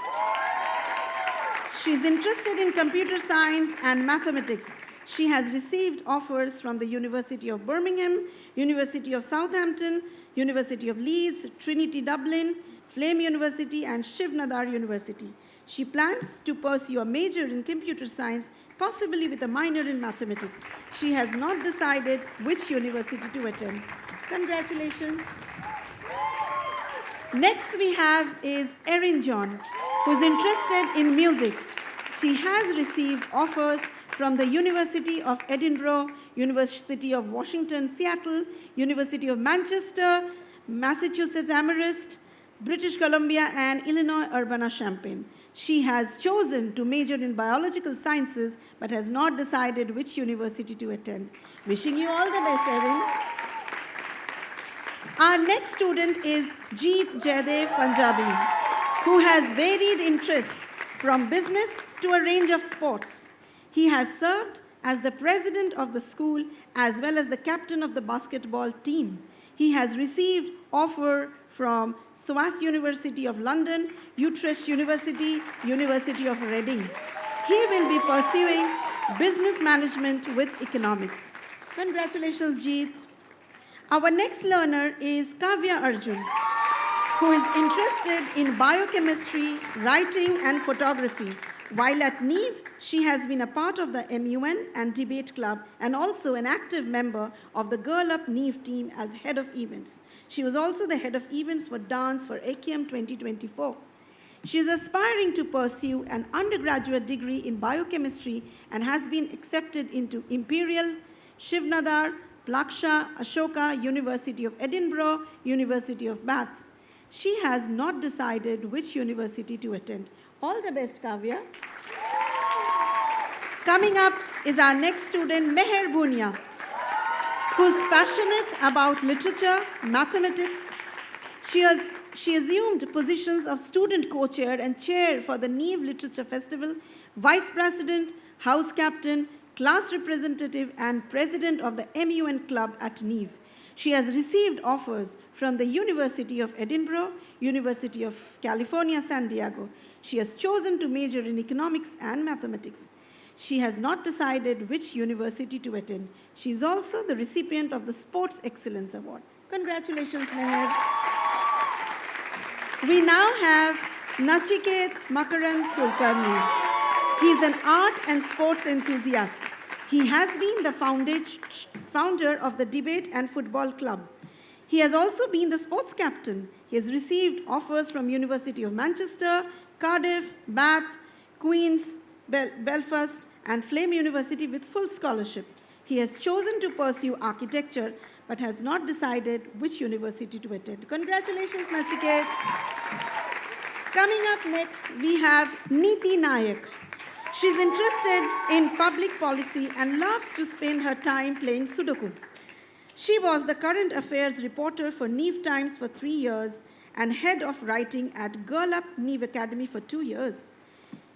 She is interested in computer science and mathematics. She has received offers from the University of Birmingham, University of Southampton, University of Leeds, Trinity Dublin, Flame University, and Shiv Nadar University. She plans to pursue a major in computer science, possibly with a minor in mathematics. She has not decided which university to attend. Congratulations. Next we have is Erin John, who's interested in music. She has received offers from the University of Edinburgh, University of Washington, Seattle, University of Manchester, Massachusetts Amherst, British Columbia, and Illinois Urbana-Champaign. She has chosen to major in biological sciences but has not decided which university to attend. Wishing you all the best, Erin. Our next student is Jeet Jaidev Punjabi, who has varied interests from business to a range of sports. He has served as the president of the school as well as the captain of the basketball team. He has received offer from SOAS University of London, Utrecht University, University of Reading. He will be pursuing business management with economics. Congratulations, Jeet. Our next learner is Kavya Arjun, who is interested in biochemistry, writing, and photography. While at Neve, she has been a part of the MUN and debate club and also an active member of the Girl Up Neve team as head of events. She was also the head of events for dance for AKM 2024. She is aspiring to pursue an undergraduate degree in biochemistry and has been accepted into Imperial, Shiv Nadar, Plaksha, Ashoka, University of Edinburgh, University of Bath. She has not decided which university to attend. All the best, Kavya. Coming up is our next student, Meher Bhunia, who's passionate about literature, mathematics. She assumed positions of student co-chair and chair for the Neve Literature Festival, vice president, house captain, class representative, and president of the MUN club at Neve. She has received offers from the University of Edinburgh, University of California, San Diego. She has chosen to major in economics and mathematics. She has not decided which university to attend. She is also the recipient of the Sports Excellence Award. Congratulations, Meher. We now have Nachiket Makaran Kulkarni. He is an art and sports enthusiast. He has been the founder of the Debate and Football Club. He has also been the sports captain. He has received offers from University of Manchester, Cardiff, Bath, Queen's, Belfast, and Flame University with full scholarship. He has chosen to pursue architecture but has not decided which university to attend. Congratulations, Nachiket. Coming up next, we have Neeti Nayak. She's interested in public policy and loves to spend her time playing Sudoku. She was the current affairs reporter for Neve Times for 3 years and head of writing at Girl Up Neve Academy for 2 years.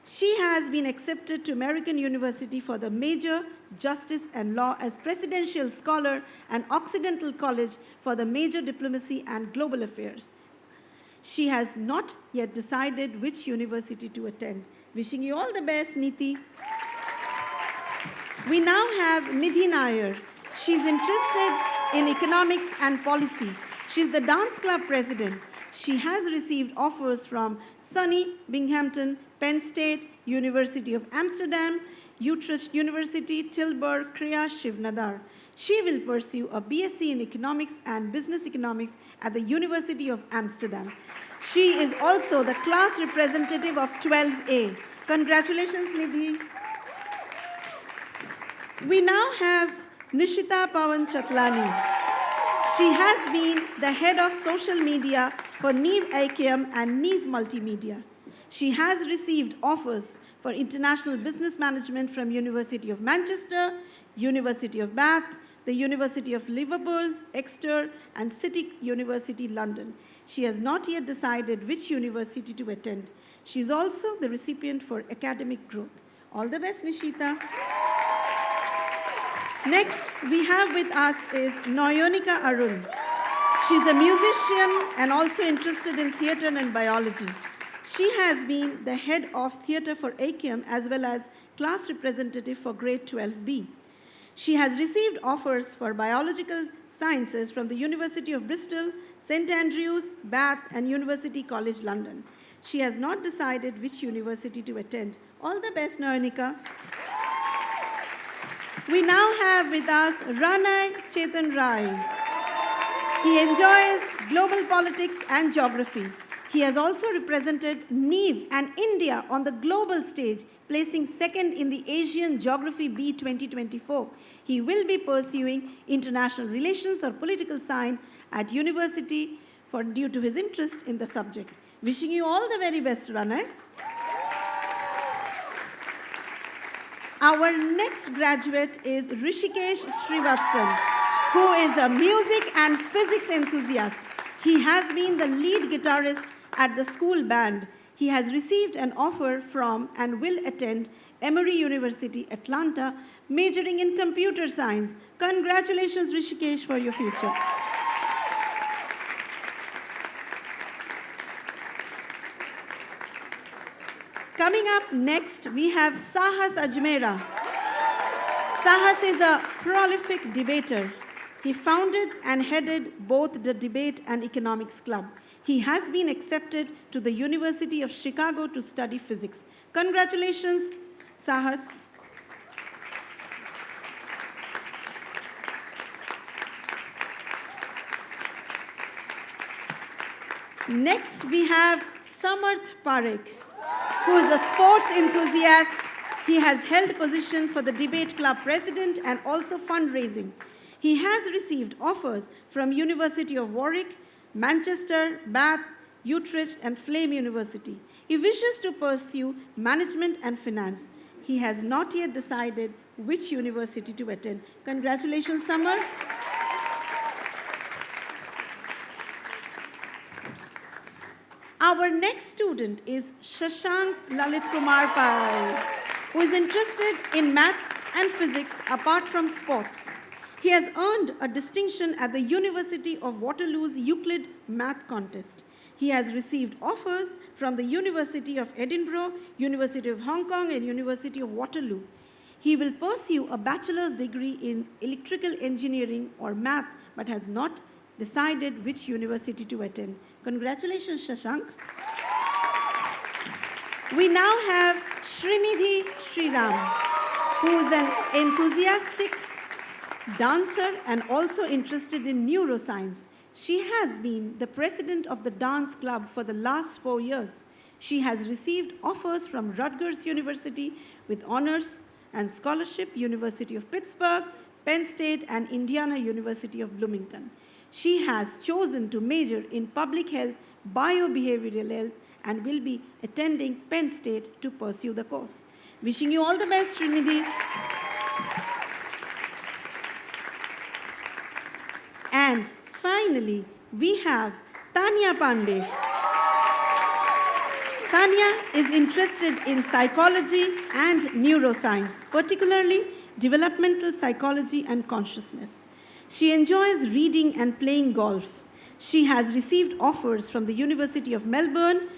She has been accepted to American University for the major Justice and Law as Presidential Scholar and Occidental College for the major Diplomacy and Global Affairs. She has not yet decided which university to attend. Wishing you all the best, Neeti. We now have Nidhi Nair. She's interested in economics and policy. She's the dance club president. She has received offers from SUNY, Binghamton, Penn State, University of Amsterdam, Utrecht University, Tilburg, Kriya, Shiv Nadar. She will pursue a BSc in economics and business economics at the University of Amsterdam. She is also the class representative of 12A. Congratulations, Nidhi. We now have Nishita Pawan Chatlani. She has been the head of social media for Neve AKM and Neve Multimedia. She has received offers for international business management from University of Manchester, University of Bath, the University of Liverpool, Exeter, and City University, London. She has not yet decided which university to attend. She is also the recipient for academic growth. All the best, Nishita. Next, we have with us is Noyonika Arun. She's a musician and also interested in theater and biology. She has been the head of theater for AKM as well as class representative for grade 12B. She has received offers for biological sciences from the University of Bristol, St. Andrews, Bath, and University College London. She has not decided which university to attend. All the best, Nayanika. We now have with us Ranay Chetan Rai. He enjoys global politics and geography. He has also represented NEEV and India on the global stage, placing second in the Asian Geography B 2024. He will be pursuing international relations or political science at university due to his interest in the subject. Wishing you all the very best, Ranay. Our next graduate is Rishikesh Srivatsan, who is a music and physics enthusiast. He has been the lead guitarist at the school band. He has received an offer from and will attend Emory University, Atlanta, majoring in computer science. Congratulations, Rishikesh, for your future. Coming up next, we have Sahas Ajmera. Sahas is a prolific debater. He founded and headed both the Debate and Economics Club. He has been accepted to the University of Chicago to study physics. Congratulations, Sahas. Next, we have Samarth Parekh, who is a sports enthusiast. He has held position for the Debate Club president and also fundraising. He has received offers from University of Warwick, Manchester, Bath, Utrecht, and Flame University. He wishes to pursue management and finance. He has not yet decided which university to attend. Congratulations, Samar. Our next student is Shashank Lalit Kumar Pai, who is interested in maths and physics apart from sports. He has earned a distinction at the University of Waterloo's Euclid Math Contest. He has received offers from the University of Edinburgh, University of Hong Kong, and University of Waterloo. He will pursue a bachelor's degree in electrical engineering or math, but has not decided which university to attend. Congratulations, Shashank. We now have Srinidhi Sriram, who is an enthusiastic dancer and also interested in neuroscience. She has been the president of the dance club for the last 4 years. She has received offers from Rutgers University with honors and scholarship, University of Pittsburgh, Penn State, and Indiana University of Bloomington. She has chosen to major in public health, biobehavioral health, and will be attending Penn State to pursue the course. Wishing you all the best, Srinidhi. And finally, we have Tanya Pandey. Tanya is interested in psychology and neuroscience, particularly developmental psychology and consciousness. She enjoys reading and playing golf. She has received offers from the University of Melbourne,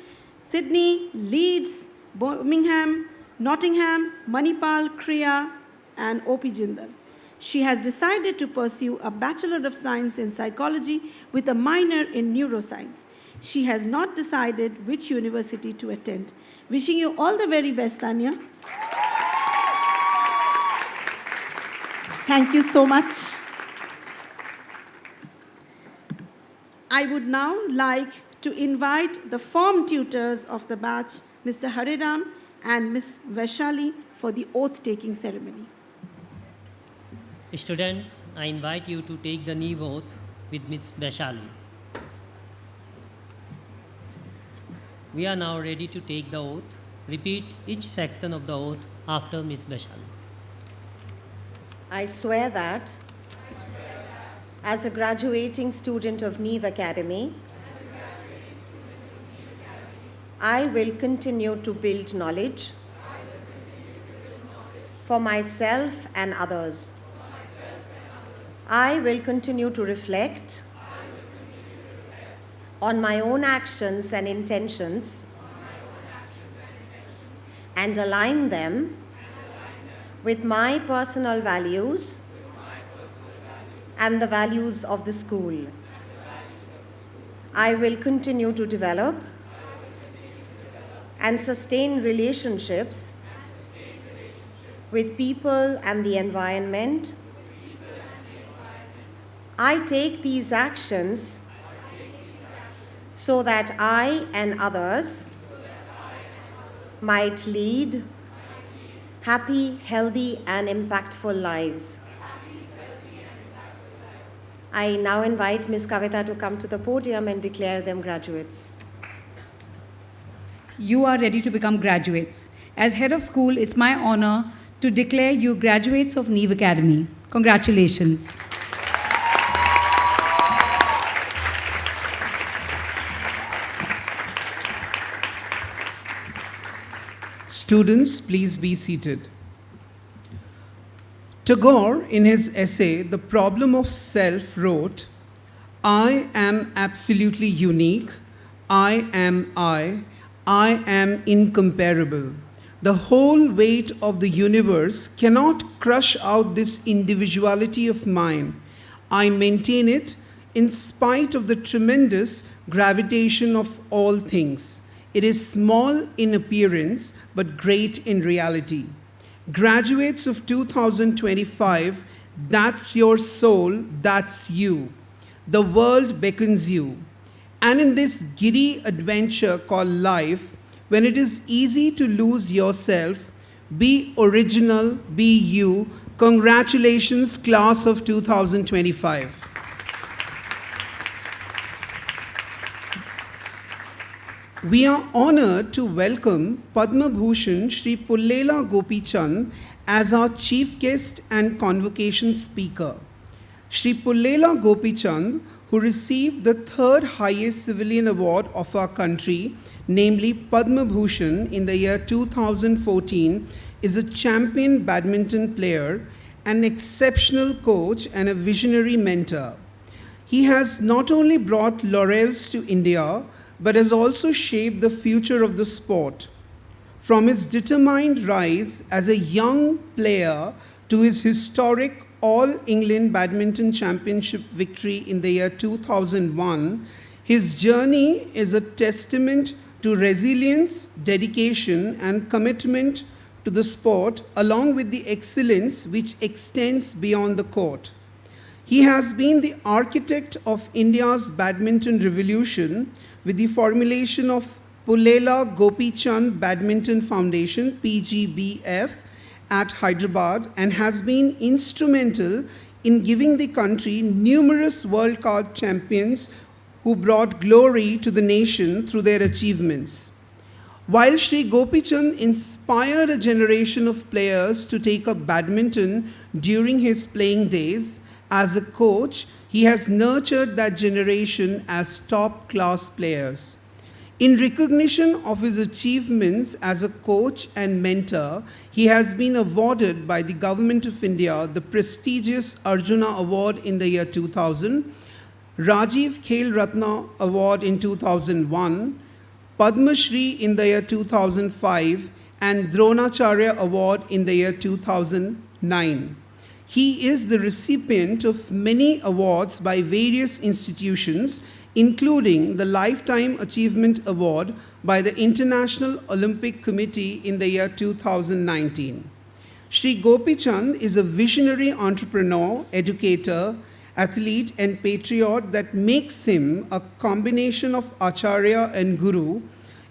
Sydney, Leeds, Birmingham, Nottingham, Manipal, Kriya, and OP Jindal. She has decided to pursue a Bachelor of Science in Psychology with a minor in neuroscience. She has not decided which university to attend. Wishing you all the very best, Tanya. Thank you so much. I would now like to invite the form tutors of the batch, Mr. Hariram and Ms. Vaishali, for the oath-taking ceremony. Students, I invite you to take the knee oath with Ms. Vaishali. We are now ready to take the oath. Repeat each section of the oath after Ms. Vaishali. I swear that as a graduating student of Neve Academy, I will continue to build knowledge for myself and others. I will continue to reflect on my own actions and intentions and align them with my personal values and the values of the school. I will continue to develop and sustain relationships with people and the environment. I take these actions so that I and others might lead happy, healthy, and impactful lives. I now invite Ms. Kavita to come to the podium and declare them graduates. You are ready to become graduates. As head of school, it's my honor to declare you graduates of Neve Academy. Congratulations. Students, please be seated. Tagore, in his essay, The Problem of Self, wrote, "I am absolutely unique. I am I. I am incomparable. The whole weight of the universe cannot crush out this individuality of mine. I maintain it in spite of the tremendous gravitation of all things. It is small in appearance, but great in reality." Graduates of 2025, that's your soul, that's you. The world beckons you. And in this giddy adventure called life, when it is easy to lose yourself, be original, be you. Congratulations, class of 2025. We are honored to welcome Padma Bhushan Shri Pullela Gopi Chand as our chief guest and convocation speaker. Shri Pullela Gopi Chand, who received the third highest civilian award of our country, namely Padma Bhushan in the year 2014, is a champion badminton player, an exceptional coach, and a visionary mentor. He has not only brought laurels to India, but has also shaped the future of the sport. From his determined rise as a young player to his historic All England Badminton Championship victory in the year 2001, his journey is a testament to resilience, dedication, and commitment to the sport, along with the excellence which extends beyond the court. He has been the architect of India's badminton revolution with the formulation of Pullela Gopi Chand Badminton Foundation, PGBF, at Hyderabad, and has been instrumental in giving the country numerous World Cup champions who brought glory to the nation through their achievements. While Shri Gopi Chand inspired a generation of players to take up badminton during his playing days, as a coach, he has nurtured that generation as top-class players. In recognition of his achievements as a coach and mentor, he has been awarded by the Government of India the prestigious Arjuna Award in the year 2000, Rajiv Khel Ratna Award in 2001, Padma Shri in the year 2005, and Dronacharya Award in the year 2009. He is the recipient of many awards by various institutions, including the Lifetime Achievement Award by the International Olympic Committee in the year 2019. Shri Gopi Chand is a visionary entrepreneur, educator, athlete, and patriot that makes him a combination of Acharya and Guru,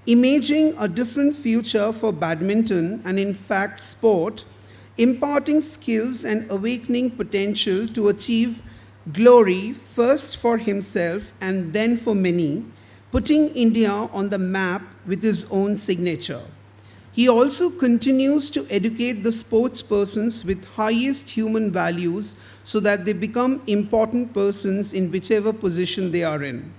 imaging a different future for badminton and, in fact, sport, imparting skills and awakening potential to achieve glory first for himself and then for many, putting India on the map with his own signature. He also continues to educate the sportspersons with highest human values so that they become important persons in whichever position they are in.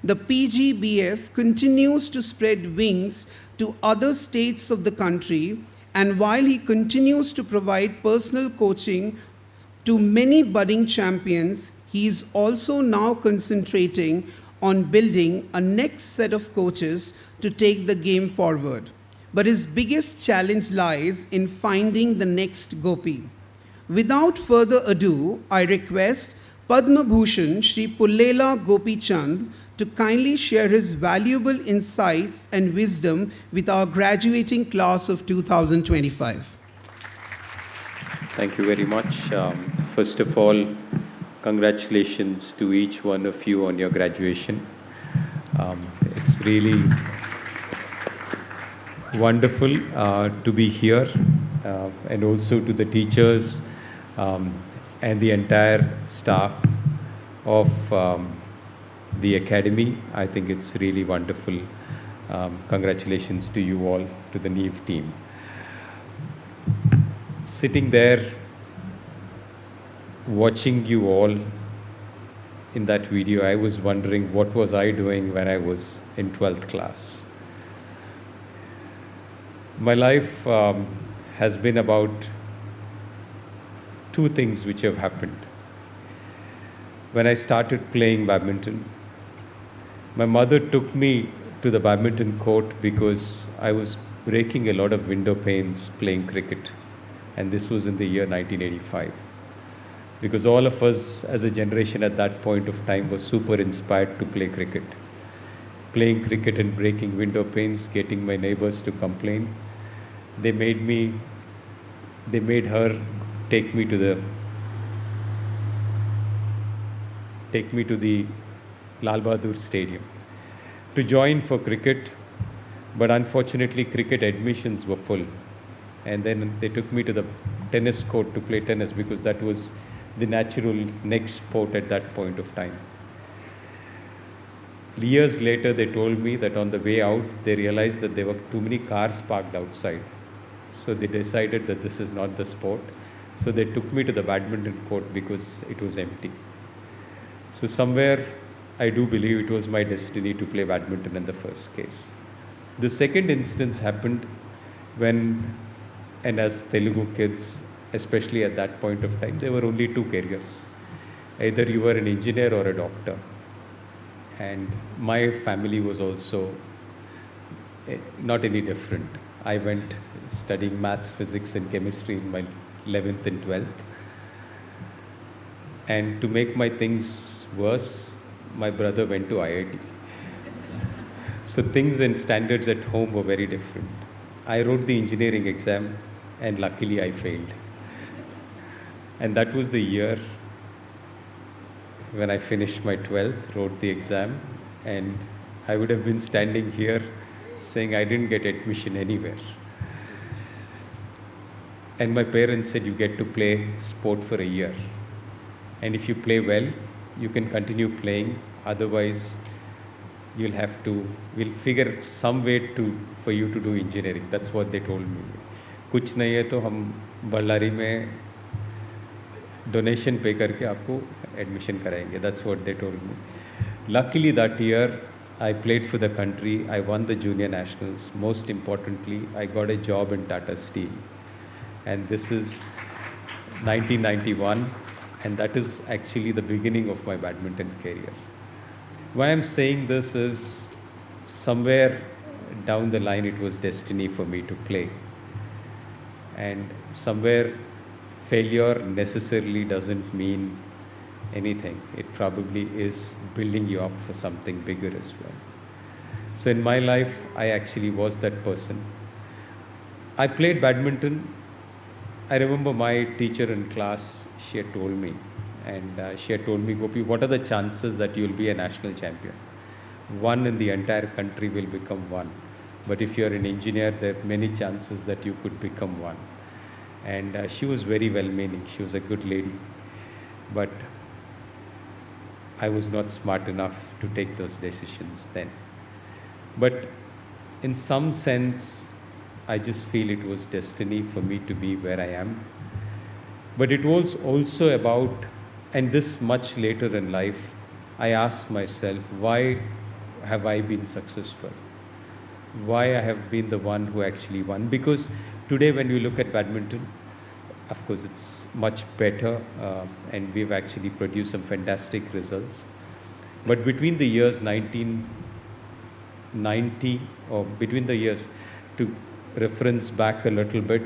The PGBF continues to spread wings to other states of the country, and while he continues to provide personal coaching to many budding champions, he is also now concentrating on building a next set of coaches to take the game forward. But his biggest challenge lies in finding the next Gopi. Without further ado, I request Padma Bhushan Shri Pullela Gopi Chand to kindly share his valuable insights and wisdom with our graduating class of 2025. Thank you very much. First of all, congratulations to each one of you on your graduation. It's really wonderful to be here, and also to the teachers and the entire staff of the academy. I think it's really wonderful. Congratulations to you all, to the NEEV team. Sitting there, watching you all in that video, I was wondering what was I doing when I was in 12th class. My life has been about two things which have happened. When I started playing badminton, my mother took me to the badminton court because I was breaking a lot of window panes playing cricket. And this was in the year 1985. Because all of us as a generation at that point of time were super inspired to play cricket. Playing cricket and breaking window panes, getting my neighbors to complain. They made her take me to the Lal Bahadur Stadium to join for cricket, but unfortunately cricket admissions were full. And then they took me to the tennis court to play tennis because that was the natural next sport at that point of time. Years later, they told me that on the way out, they realized that there were too many cars parked outside. So they decided that this is not the sport. So they took me to the badminton court because it was empty. So somewhere, I do believe it was my destiny to play badminton in the first case. The second instance happened when, and as Telugu kids, especially at that point of time, there were only two careers. Either you were an engineer or a doctor. And my family was also not any different. I went studying maths, physics and chemistry in my 11th and 12th. And to make my things worse, my brother went to IIT. So things and standards at home were very different. I wrote the engineering exam and luckily I failed. And that was the year when I finished my 12th, wrote the exam, and I would have been standing here saying I didn't get admission anywhere. And my parents said you get to play sport for a year. And if you play well, you can continue playing. Otherwise, we'll figure some way for you to do engineering. That's what they told me. कुछ नहीं है तो हम बल्लारी में donation pay करके आपको admission कराएंगे. That's what they told me. Luckily that year, I played for the country. I won the junior nationals. Most importantly, I got a job in Tata Steel. And this is 1991. And that is actually the beginning of my badminton career. Why I'm saying this is somewhere down the line it was destiny for me to play. And somewhere failure necessarily doesn't mean anything. It probably is building you up for something bigger as well. So in my life, I actually was that person. I played badminton. I remember my teacher in class, she had told me, Gopi, what are the chances that you'll be a national champion? One in the entire country will become one. But if you're an engineer, there are many chances that you could become one. And she was very well-meaning. She was a good lady. But I was not smart enough to take those decisions then. But in some sense, I just feel it was destiny for me to be where I am. But it was also about, and this much later in life, I asked myself, why have I been successful? Why I have been the one who actually won? Because today when you look at badminton, of course it's much better and we've actually produced some fantastic results. But between the years 1990, or between the years, to reference back a little bit,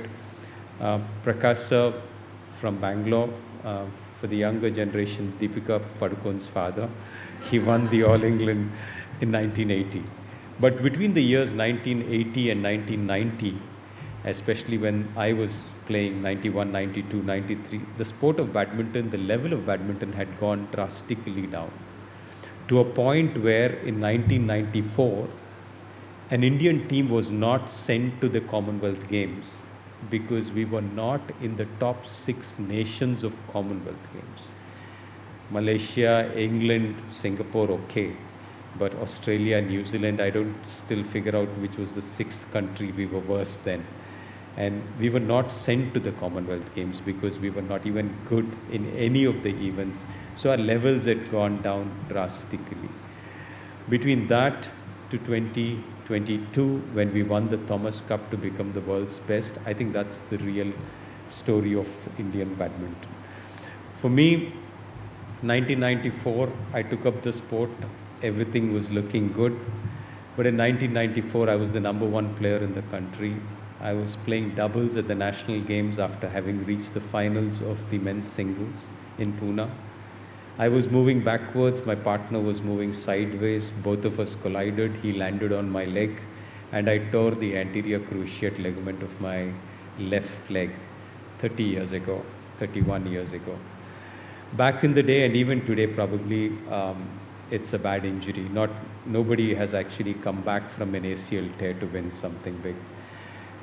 Prakash sir from Bangalore, For the younger generation, Deepika Padukone's father, he won the All England in 1980. But between the years 1980 and 1990, especially when I was playing 91, 92, 93, the sport of badminton, the level of badminton had gone drastically down to a point where in 1994, an Indian team was not sent to the Commonwealth Games because we were not in the top 6 nations of Commonwealth Games. Malaysia, England, Singapore, okay. But Australia, New Zealand, I don't still figure out which was the 6th country we were worse than. And we were not sent to the Commonwealth Games because we were not even good in any of the events. So our levels had gone down drastically. Between that to 2022, when we won the Thomas Cup to become the world's best, I think that's the real story of Indian badminton. For me, 1994, I took up the sport. Everything was looking good. But in 1994, I was the #1 player in the country. I was playing doubles at the national games after having reached the finals of the men's singles in Pune. I was moving backwards, my partner was moving sideways, both of us collided, he landed on my leg, and I tore the anterior cruciate ligament of my left leg 30 years ago, 31 years ago. Back in the day, and even today probably, it's a bad injury. Nobody has actually come back from an ACL tear to win something big.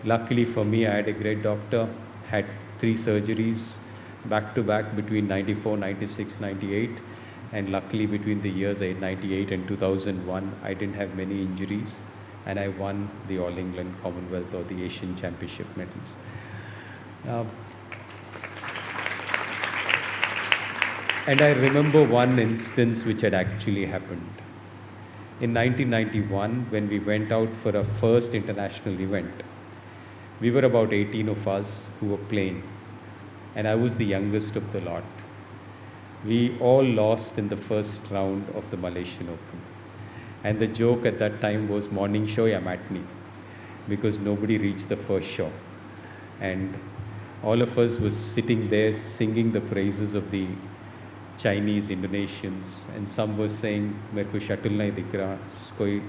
Luckily for me, I had a great doctor, had 3 surgeries back to back between 94, 96, 98. And luckily between the years 98 and 2001, I didn't have many injuries. And I won the All England, Commonwealth or the Asian Championship medals. And I remember one instance which had actually happened. In 1991, when we went out for our first international event, we were about 18 of us who were playing, and I was the youngest of the lot. We all lost in the first round of the Malaysian Open. And the joke at that time was morning show ya matinee, because nobody reached the first show. And all of us was sitting there singing the praises of the Chinese, Indonesians, and some were saying, "Mere ko shuttle nahi dikh raha."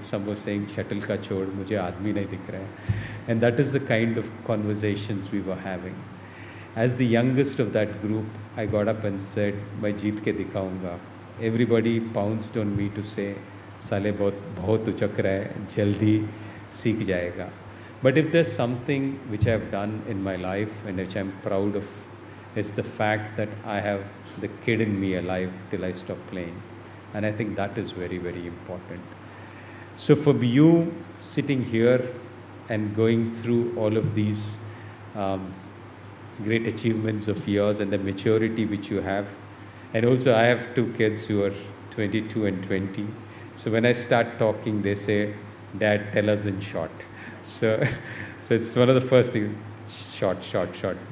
Some were saying, "Shuttle ka chhod, mujhe aadmi nahi dikh raha hai." And that is the kind of conversations we were having. As the youngest of that group, I got up and said, "Main jeet ke dikhaunga." Everybody pounced on me to say, "Sale bahut uchak raha hai, jaldi seekh jayega." But if there's something which I have done in my life and which I'm proud of, is the fact that I have the kid in me alive till I stop playing. And I think that is very, very important. So for you sitting here and going through all of these great achievements of yours and the maturity which you have, and also I have 2 kids who are 22 and 20. So when I start talking, they say, "Dad, tell us in short." So it's one of the first things, short.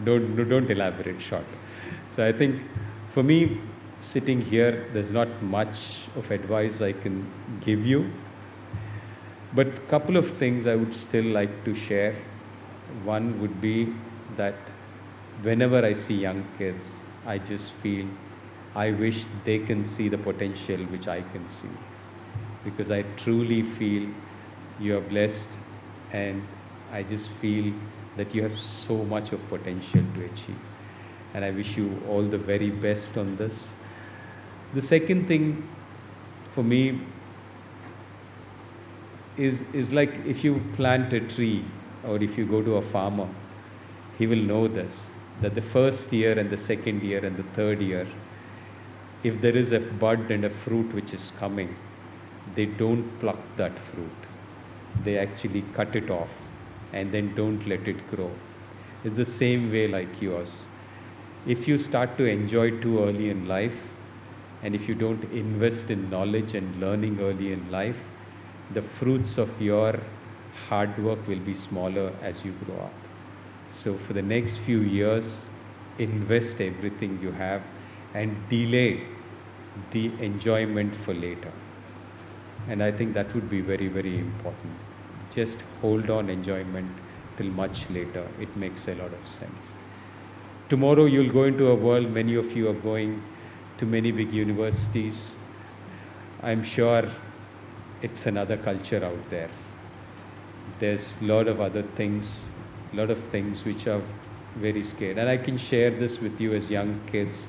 Don't elaborate, short. So I think for me, sitting here, there's not much of advice I can give you. But a couple of things I would still like to share. One would be that whenever I see young kids, I just feel I wish they can see the potential which I can see. Because I truly feel you are blessed, and I just feel that you have so much of potential to achieve. And I wish you all the very best on this. The second thing for me is like if you plant a tree, or if you go to a farmer, he will know this, that the first year and the second year and the third year, if there is a bud and a fruit which is coming, they don't pluck that fruit. They actually cut it off and then don't let it grow. It's the same way like yours. If you start to enjoy too early in life, and if you don't invest in knowledge and learning early in life, the fruits of your hard work will be smaller as you grow up. So for the next few years, invest everything you have and delay the enjoyment for later. And I think that would be very, very important. Just hold on enjoyment till much later. It makes a lot of sense. tomorrow you'll go into a world, many of you are going to many big universities. I'm sure it's another culture out there. There's a lot of other things, a lot of things which are very scared. And I can share this with you as young kids.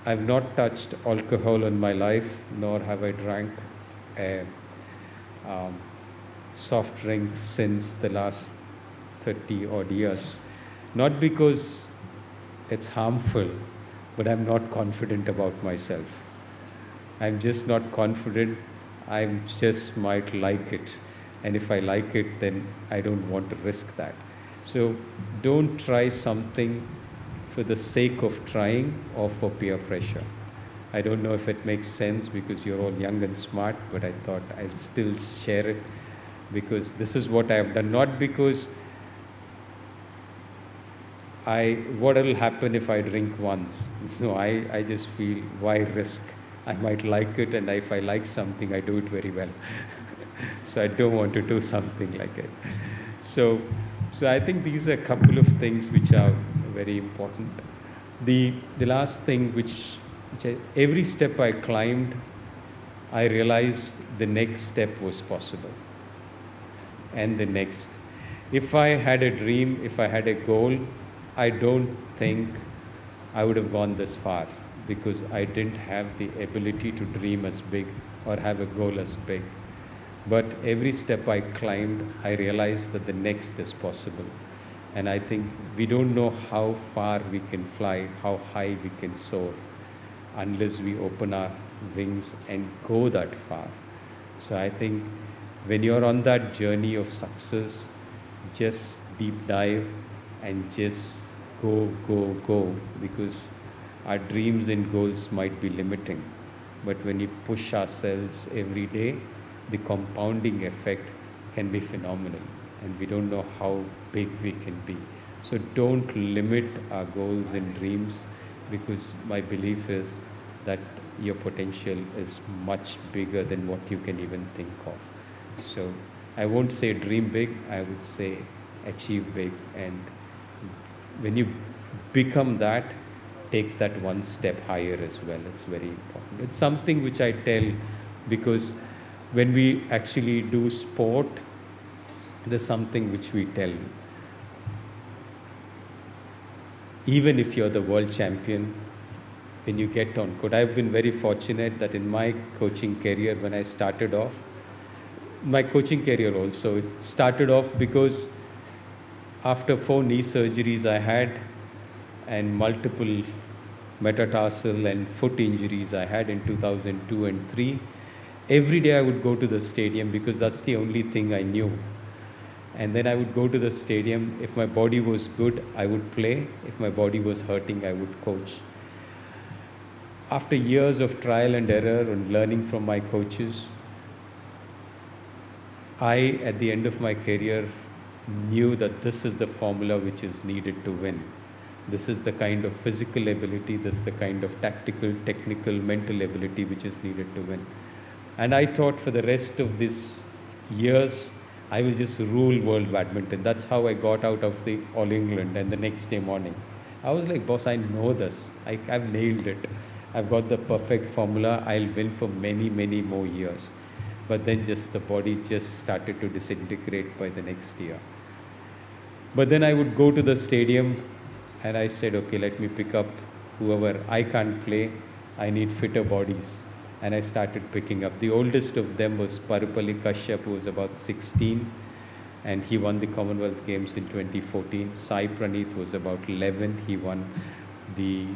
I've not touched alcohol in my life, nor have I drank a soft drink since the last 30 odd years. Not because it's harmful, but I'm not confident about myself. I'm just not confident. I just might like it. And if I like it, then I don't want to risk that. So don't try something for the sake of trying or for peer pressure. I don't know if it makes sense because you're all young and smart, but I thought I'll still share it because this is what I've done. Not because what will happen if I drink once? No, I just feel, why risk? I might like it, and if I like something, I do it very well. So I don't want to do something like it. So I think these are a couple of things which are very important. The last thing every step I climbed, I realized the next step was possible. And the next. If I had a dream, if I had a goal, I don't think I would have gone this far because I didn't have the ability to dream as big or have a goal as big. But every step I climbed, I realized that the next is possible. And I think we don't know how far we can fly, how high we can soar, unless we open our wings and go that far. So I think when you're on that journey of success, just deep dive and just go, because our dreams and goals might be limiting. But when you push ourselves every day, the compounding effect can be phenomenal. And we don't know how big we can be. So don't limit our goals and dreams, because my belief is that your potential is much bigger than what you can even think of. So I won't say dream big, I would say achieve big. And when you become that, take that one step higher as well. It's very important. It's something which I tell because when we actually do sport, there's something which we tell. Even if you're the world champion, when you get on court, I've been very fortunate that in my coaching career, when I started off, my coaching career also, it started off because after 4 knee surgeries I had and multiple metatarsal and foot injuries I had in 2002 and 3, every day I would go to the stadium because that's the only thing I knew. And then I would go to the stadium. If my body was good, I would play. If my body was hurting, I would coach. After years of trial and error and learning from my coaches, I, at the end of my career, knew that this is the formula which is needed to win. This is the kind of physical ability, this is the kind of tactical, technical, mental ability which is needed to win. And I thought for the rest of these years, I will just rule world badminton. That's how I got out of the All England and the next day morning. I was like, boss, I know this. I've nailed it. I've got the perfect formula. I'll win for many, many more years. But then just the body just started to disintegrate by the next year. But then I would go to the stadium and I said, okay, let me pick up whoever I can't play. I need fitter bodies. And I started picking up. The oldest of them was Parupalli Kashyap, who was about 16, and he won the Commonwealth Games in 2014. Sai Praneeth was about 11. He won the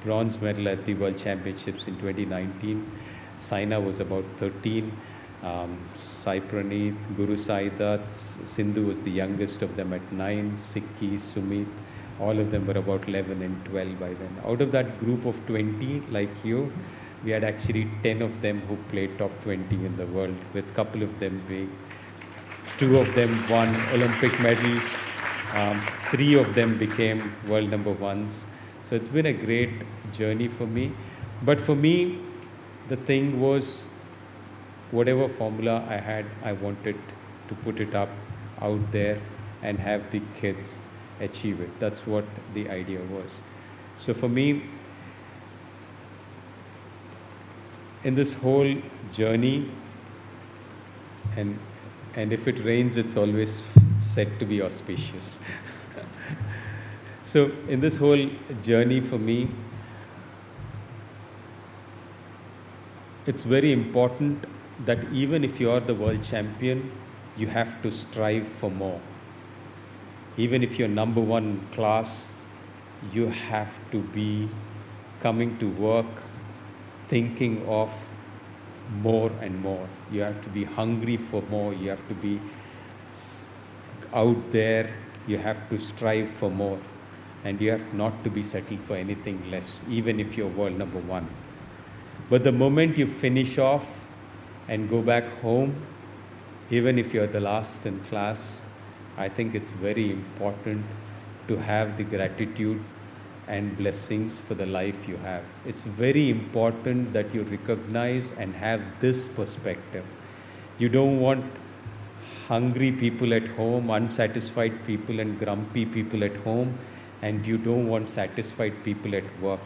bronze medal at the World Championships in 2019. Saina was about 13. Sai Praneeth, Guru Sai Dutt, Sindhu was the youngest of them at 9. Sikki, Sumit, all of them were about 11 and 12 by then. Out of that group of 20, like you, we had actually 10 of them who played top 20 in the world, with a couple of them being, 2 of them won Olympic medals, 3 of them became world number ones. So it's been a great journey for me. But for me, the thing was, whatever formula I had, I wanted to put it up out there and have the kids. achieve it. That's what the idea was. So for me, in this whole journey, and if it rains, it's always said to be auspicious. So in this whole journey for me, it's very important that even if you are the world champion, you have to strive for more. Even if you're number one in class, you have to be coming to work thinking of more and more. You have to be hungry for more. You have to be out there. You have to strive for more. And you have not to be settled for anything less, even if you're world number one. But the moment you finish off and go back home, even if you're the last in class, I think it's very important to have the gratitude and blessings for the life you have. It's very important that you recognize and have this perspective. You don't want hungry people at home, unsatisfied people and grumpy people at home, and you don't want satisfied people at work.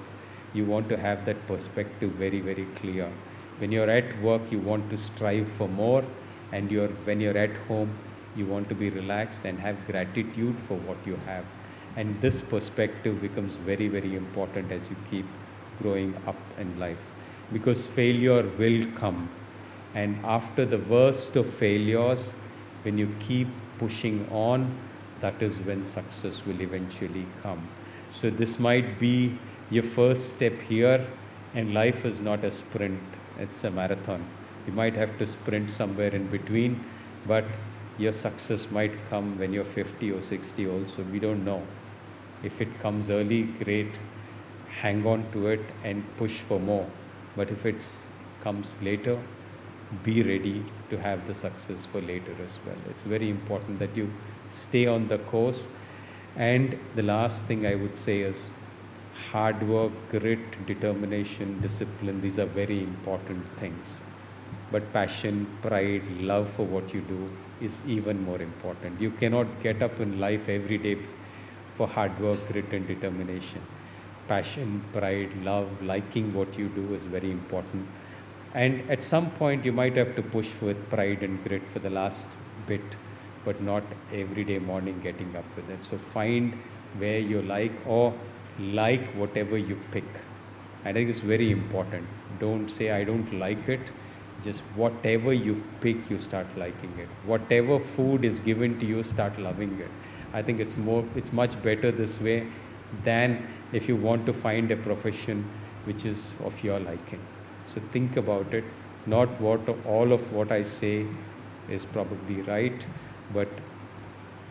You want to have that perspective very, very clear. When you're at work, you want to strive for more, and when you're at home, you want to be relaxed and have gratitude for what you have. And this perspective becomes very, very important as you keep growing up in life. Because failure will come. And after the worst of failures, when you keep pushing on, that is when success will eventually come. So this might be your first step here, and life is not a sprint, it's a marathon. You might have to sprint somewhere in between, but your success might come when you're 50 or 60 also. We don't know. If it comes early, great. Hang on to it and push for more. But if it comes later, be ready to have the success for later as well. It's very important that you stay on the course. And the last thing I would say is hard work, grit, determination, discipline. These are very important things. But passion, pride, love for what you do is even more important. You cannot get up in life every day for hard work, grit and determination. Passion, pride, love, liking what you do is very important. And at some point you might have to push with pride and grit for the last bit, but not every day morning getting up with it. So find where you like, or like whatever you pick. I think it's very important. Don't say I don't like it. Just whatever you pick, you start liking it. Whatever food is given to you, start loving it. I think it's much better this way than if you want to find a profession which is of your liking. So think about it. Not all of what I say is probably right, but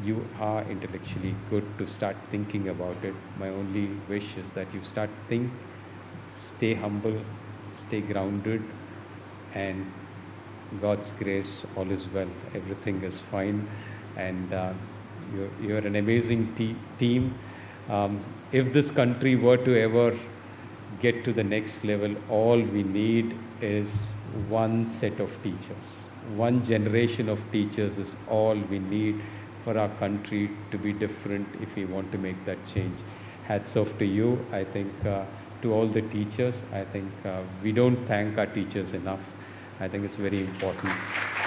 you are intellectually good to start thinking about it. My only wish is that you stay humble, stay grounded, and God's grace, all is well. Everything is fine, and you're an amazing team. If this country were to ever get to the next level, all we need is one set of teachers. One generation of teachers is all we need for our country to be different if we want to make that change. Hats off to you. I think to all the teachers, I think we don't thank our teachers enough. I think it's very important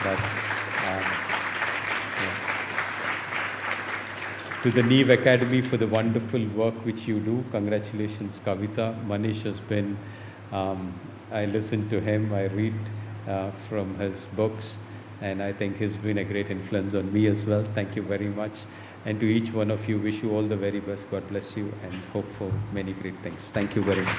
that to the Neve Academy for the wonderful work which you do. Congratulations, Kavita. Manish has been, I listen to him, I read from his books, and I think he's been a great influence on me as well. Thank you very much. And to each one of you, wish you all the very best. God bless you, and hope for many great things. Thank you very much.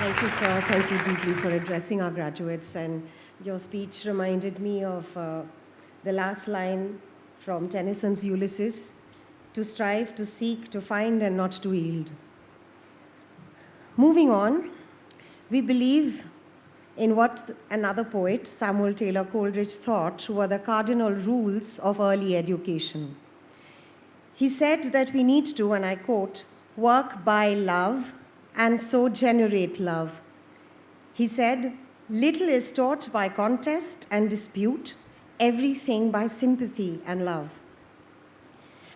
Thank you, sir. Thank you deeply for addressing our graduates. And your speech reminded me of the last line from Tennyson's Ulysses: to strive, to seek, to find, and not to yield. Moving on, we believe in what another poet, Samuel Taylor Coleridge, thought were the cardinal rules of early education. He said that we need to, and I quote, work by love and so generate love. He said, little is taught by contest and dispute, everything by sympathy and love.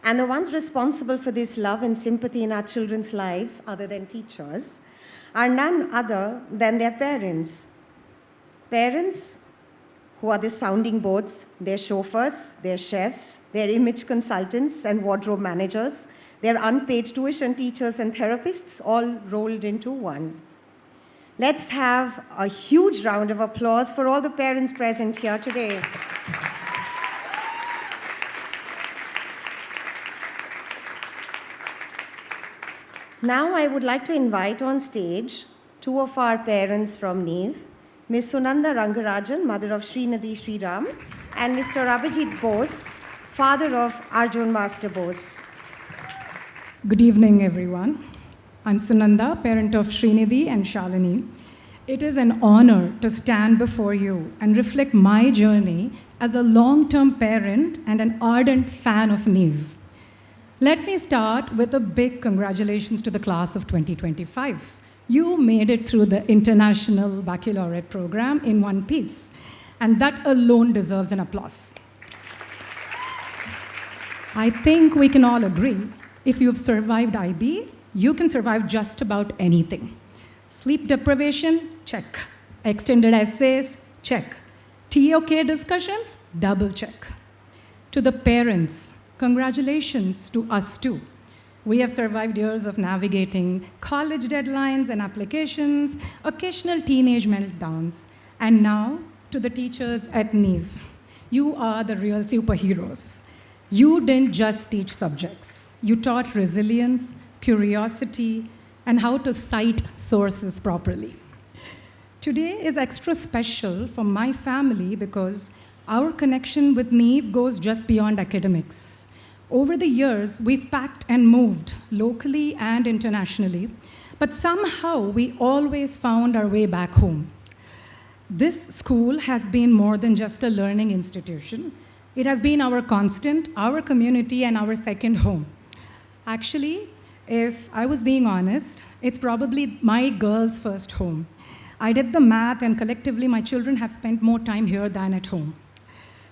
And the ones responsible for this love and sympathy in our children's lives, other than teachers, are none other than their parents. Parents who are the sounding boards, their chauffeurs, their chefs, their image consultants and wardrobe managers, their unpaid tuition teachers and therapists, all rolled into one. Let's have a huge round of applause for all the parents present here today. Now I would like to invite on stage two of our parents from Neve, Ms. Sunanda Rangarajan, mother of Srinidhi Sriram, and Mr. Abhijit Bose, father of Arjun Master Bose. Good evening, everyone. I'm Sunanda, parent of Srinidhi and Shalini. It is an honor to stand before you and reflect my journey as a long-term parent and an ardent fan of Neve. Let me start with a big congratulations to the class of 2025. You made it through the International Baccalaureate program in one piece, and that alone deserves an applause. I think we can all agree, if you've survived IB, you can survive just about anything. Sleep deprivation, check. Extended essays, check. TOK discussions, double check. To the parents, congratulations to us too. We have survived years of navigating college deadlines and applications, occasional teenage meltdowns, and now to the teachers at Neve. You are the real superheroes. You didn't just teach subjects. You taught resilience, curiosity, and how to cite sources properly. Today is extra special for my family because our connection with Neve goes just beyond academics. Over the years, we've packed and moved locally and internationally, but somehow we always found our way back home. This school has been more than just a learning institution. It has been our constant, our community, and our second home. Actually, if I was being honest, it's probably my girls' first home. I did the math, and collectively, my children have spent more time here than at home.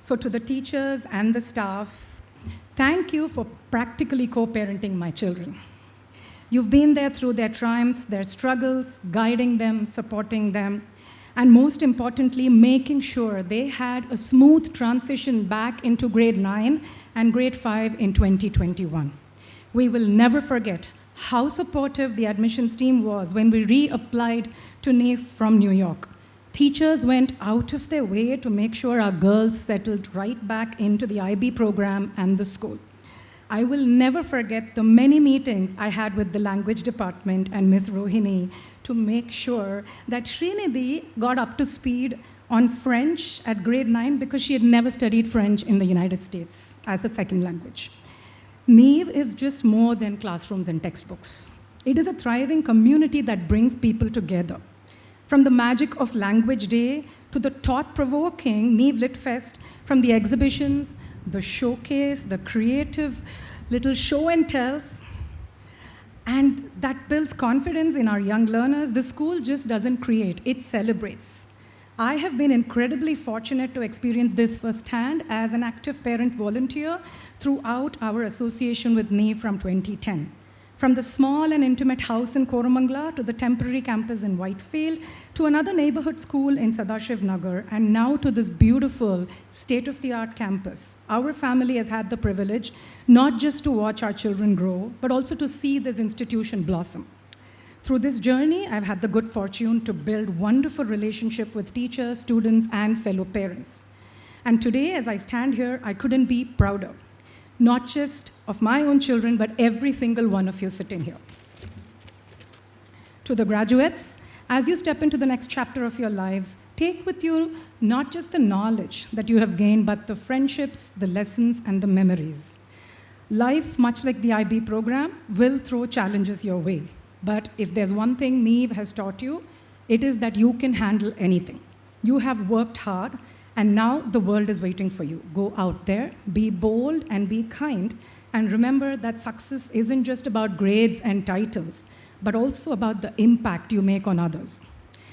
So to the teachers and the staff, thank you for practically co-parenting my children. You've been there through their triumphs, their struggles, guiding them, supporting them, and most importantly, making sure they had a smooth transition back into grade 9 and grade 5 in 2021. We will never forget how supportive the admissions team was when we reapplied to Neve from New York. Teachers went out of their way to make sure our girls settled right back into the IB program and the school. I will never forget the many meetings I had with the language department and Ms. Rohini to make sure that Srinidhi got up to speed on French at grade 9 because she had never studied French in the United States as a second language. Neve is just more than classrooms and textbooks. It is a thriving community that brings people together. From the magic of Language Day to the thought-provoking Neve Lit Fest, from the exhibitions, the showcase, the creative little show and tells, and that builds confidence in our young learners. The school just doesn't create, it celebrates. I have been incredibly fortunate to experience this firsthand as an active parent volunteer throughout our association with Neve from 2010. From the small and intimate house in Koramangala to the temporary campus in Whitefield to another neighborhood school in Sadashiv Nagar and now to this beautiful state-of-the-art campus, our family has had the privilege not just to watch our children grow, but also to see this institution blossom. Through this journey, I've had the good fortune to build wonderful relationship with teachers, students, and fellow parents. And today, as I stand here, I couldn't be prouder. Not just of my own children, but every single one of you sitting here. To the graduates, as you step into the next chapter of your lives, take with you not just the knowledge that you have gained, but the friendships, the lessons, and the memories. Life, much like the IB program, will throw challenges your way. But if there's one thing Neve has taught you, it is that you can handle anything. You have worked hard, and now the world is waiting for you. Go out there, be bold and be kind, and remember that success isn't just about grades and titles, but also about the impact you make on others.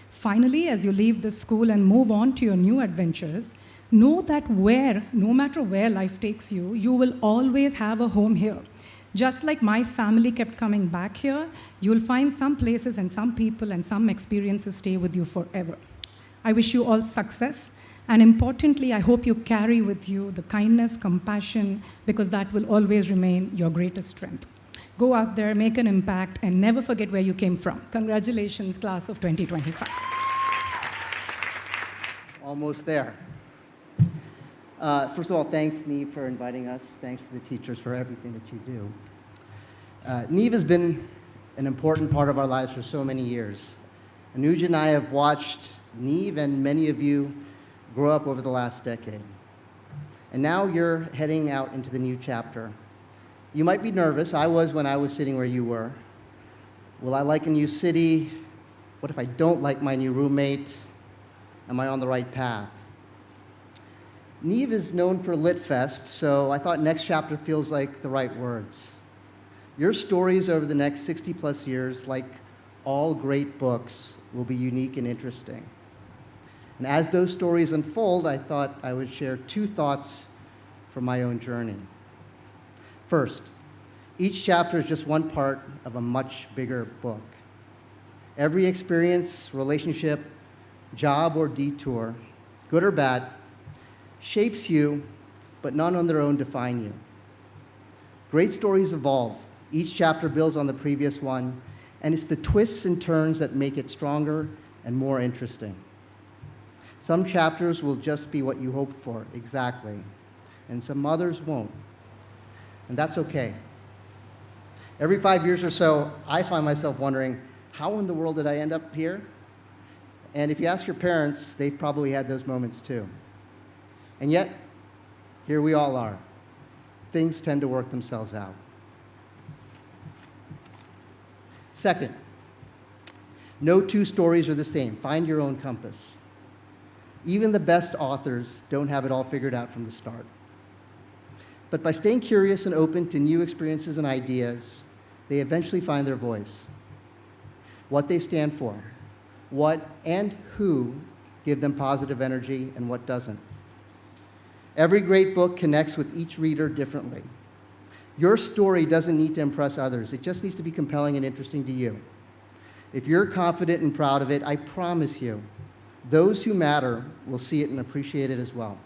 Finally, as you leave the school and move on to your new adventures, Know that no matter where life takes you, you will always have a home here. Just like my family kept coming back here, you'll find some places and some people and some experiences stay with you forever. I wish you all success, and importantly, I hope you carry with you the kindness, compassion, because that will always remain your greatest strength. Go out there, make an impact, and never forget where you came from. Congratulations, class of 2025. Almost there. First of all, thanks, Neve, for inviting us. Thanks to the teachers for everything that you do. Neve has been an important part of our lives for so many years. Anuj and I have watched Neve and many of you grow up over the last decade. And now you're heading out into the new chapter. You might be nervous. I was when I was sitting where you were. Will I like a new city? What if I don't like my new roommate? Am I on the right path? Neve is known for LitFest, so I thought next chapter feels like the right words. Your stories over the next 60 plus years, like all great books, will be unique and interesting. And as those stories unfold, I thought I would share 2 thoughts from my own journey. First, each chapter is just one part of a much bigger book. Every experience, relationship, job, or detour, good or bad, shapes you, but none on their own define you. Great stories evolve. Each chapter builds on the previous one, and it's the twists and turns that make it stronger and more interesting. Some chapters will just be what you hoped for, exactly, and some others won't. And that's okay. Every 5 years or so, I find myself wondering, how in the world did I end up here? And if you ask your parents, they've probably had those moments too. And yet, here we all are. Things tend to work themselves out. Second, no 2 stories are the same. Find your own compass. Even the best authors don't have it all figured out from the start. But by staying curious and open to new experiences and ideas, they eventually find their voice. What they stand for, what and who give them positive energy, and what doesn't. Every great book connects with each reader differently. Your story doesn't need to impress others. It just needs to be compelling and interesting to you. If you're confident and proud of it, I promise you, those who matter will see it and appreciate it as well.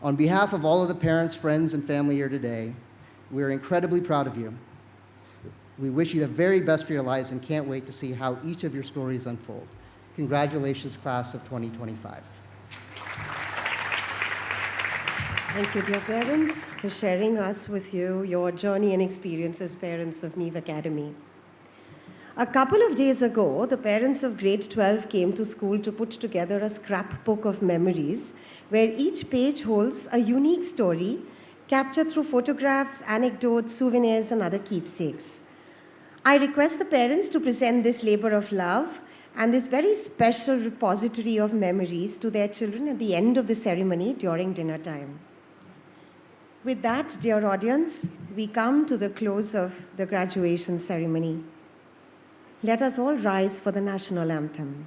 On behalf of all of the parents, friends, and family here today, we're incredibly proud of you. We wish you the very best for your lives and can't wait to see how each of your stories unfold. Congratulations, class of 2025. Thank you, dear parents, for sharing us with you your journey and experience as parents of Neve Academy. A couple of days ago, the parents of grade 12 came to school to put together a scrapbook of memories where each page holds a unique story captured through photographs, anecdotes, souvenirs, and other keepsakes. I request the parents to present this labor of love and this very special repository of memories to their children at the end of the ceremony during dinner time. With that, dear audience, we come to the close of the graduation ceremony. Let us all rise for the national anthem.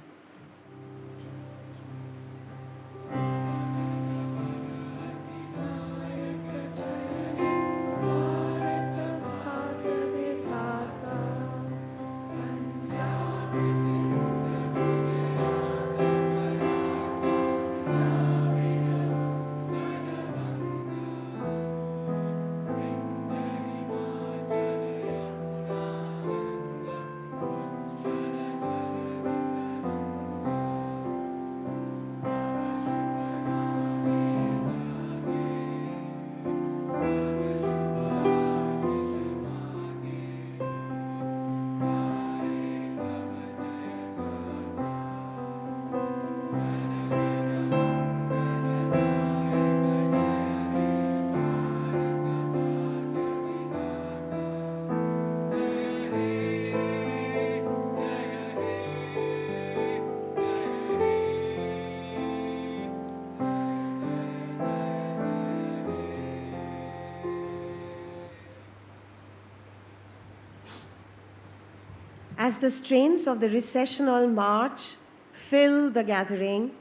As the strains of the recessional march fill the gathering,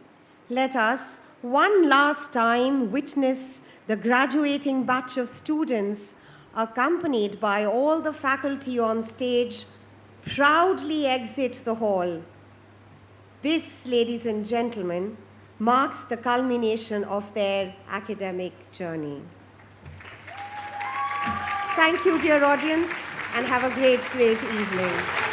let us, one last time witness the graduating batch of students, accompanied by all the faculty on stage, proudly exit the hall. This, ladies and gentlemen, marks the culmination of their academic journey. Thank you, dear audience, and have a great, great evening.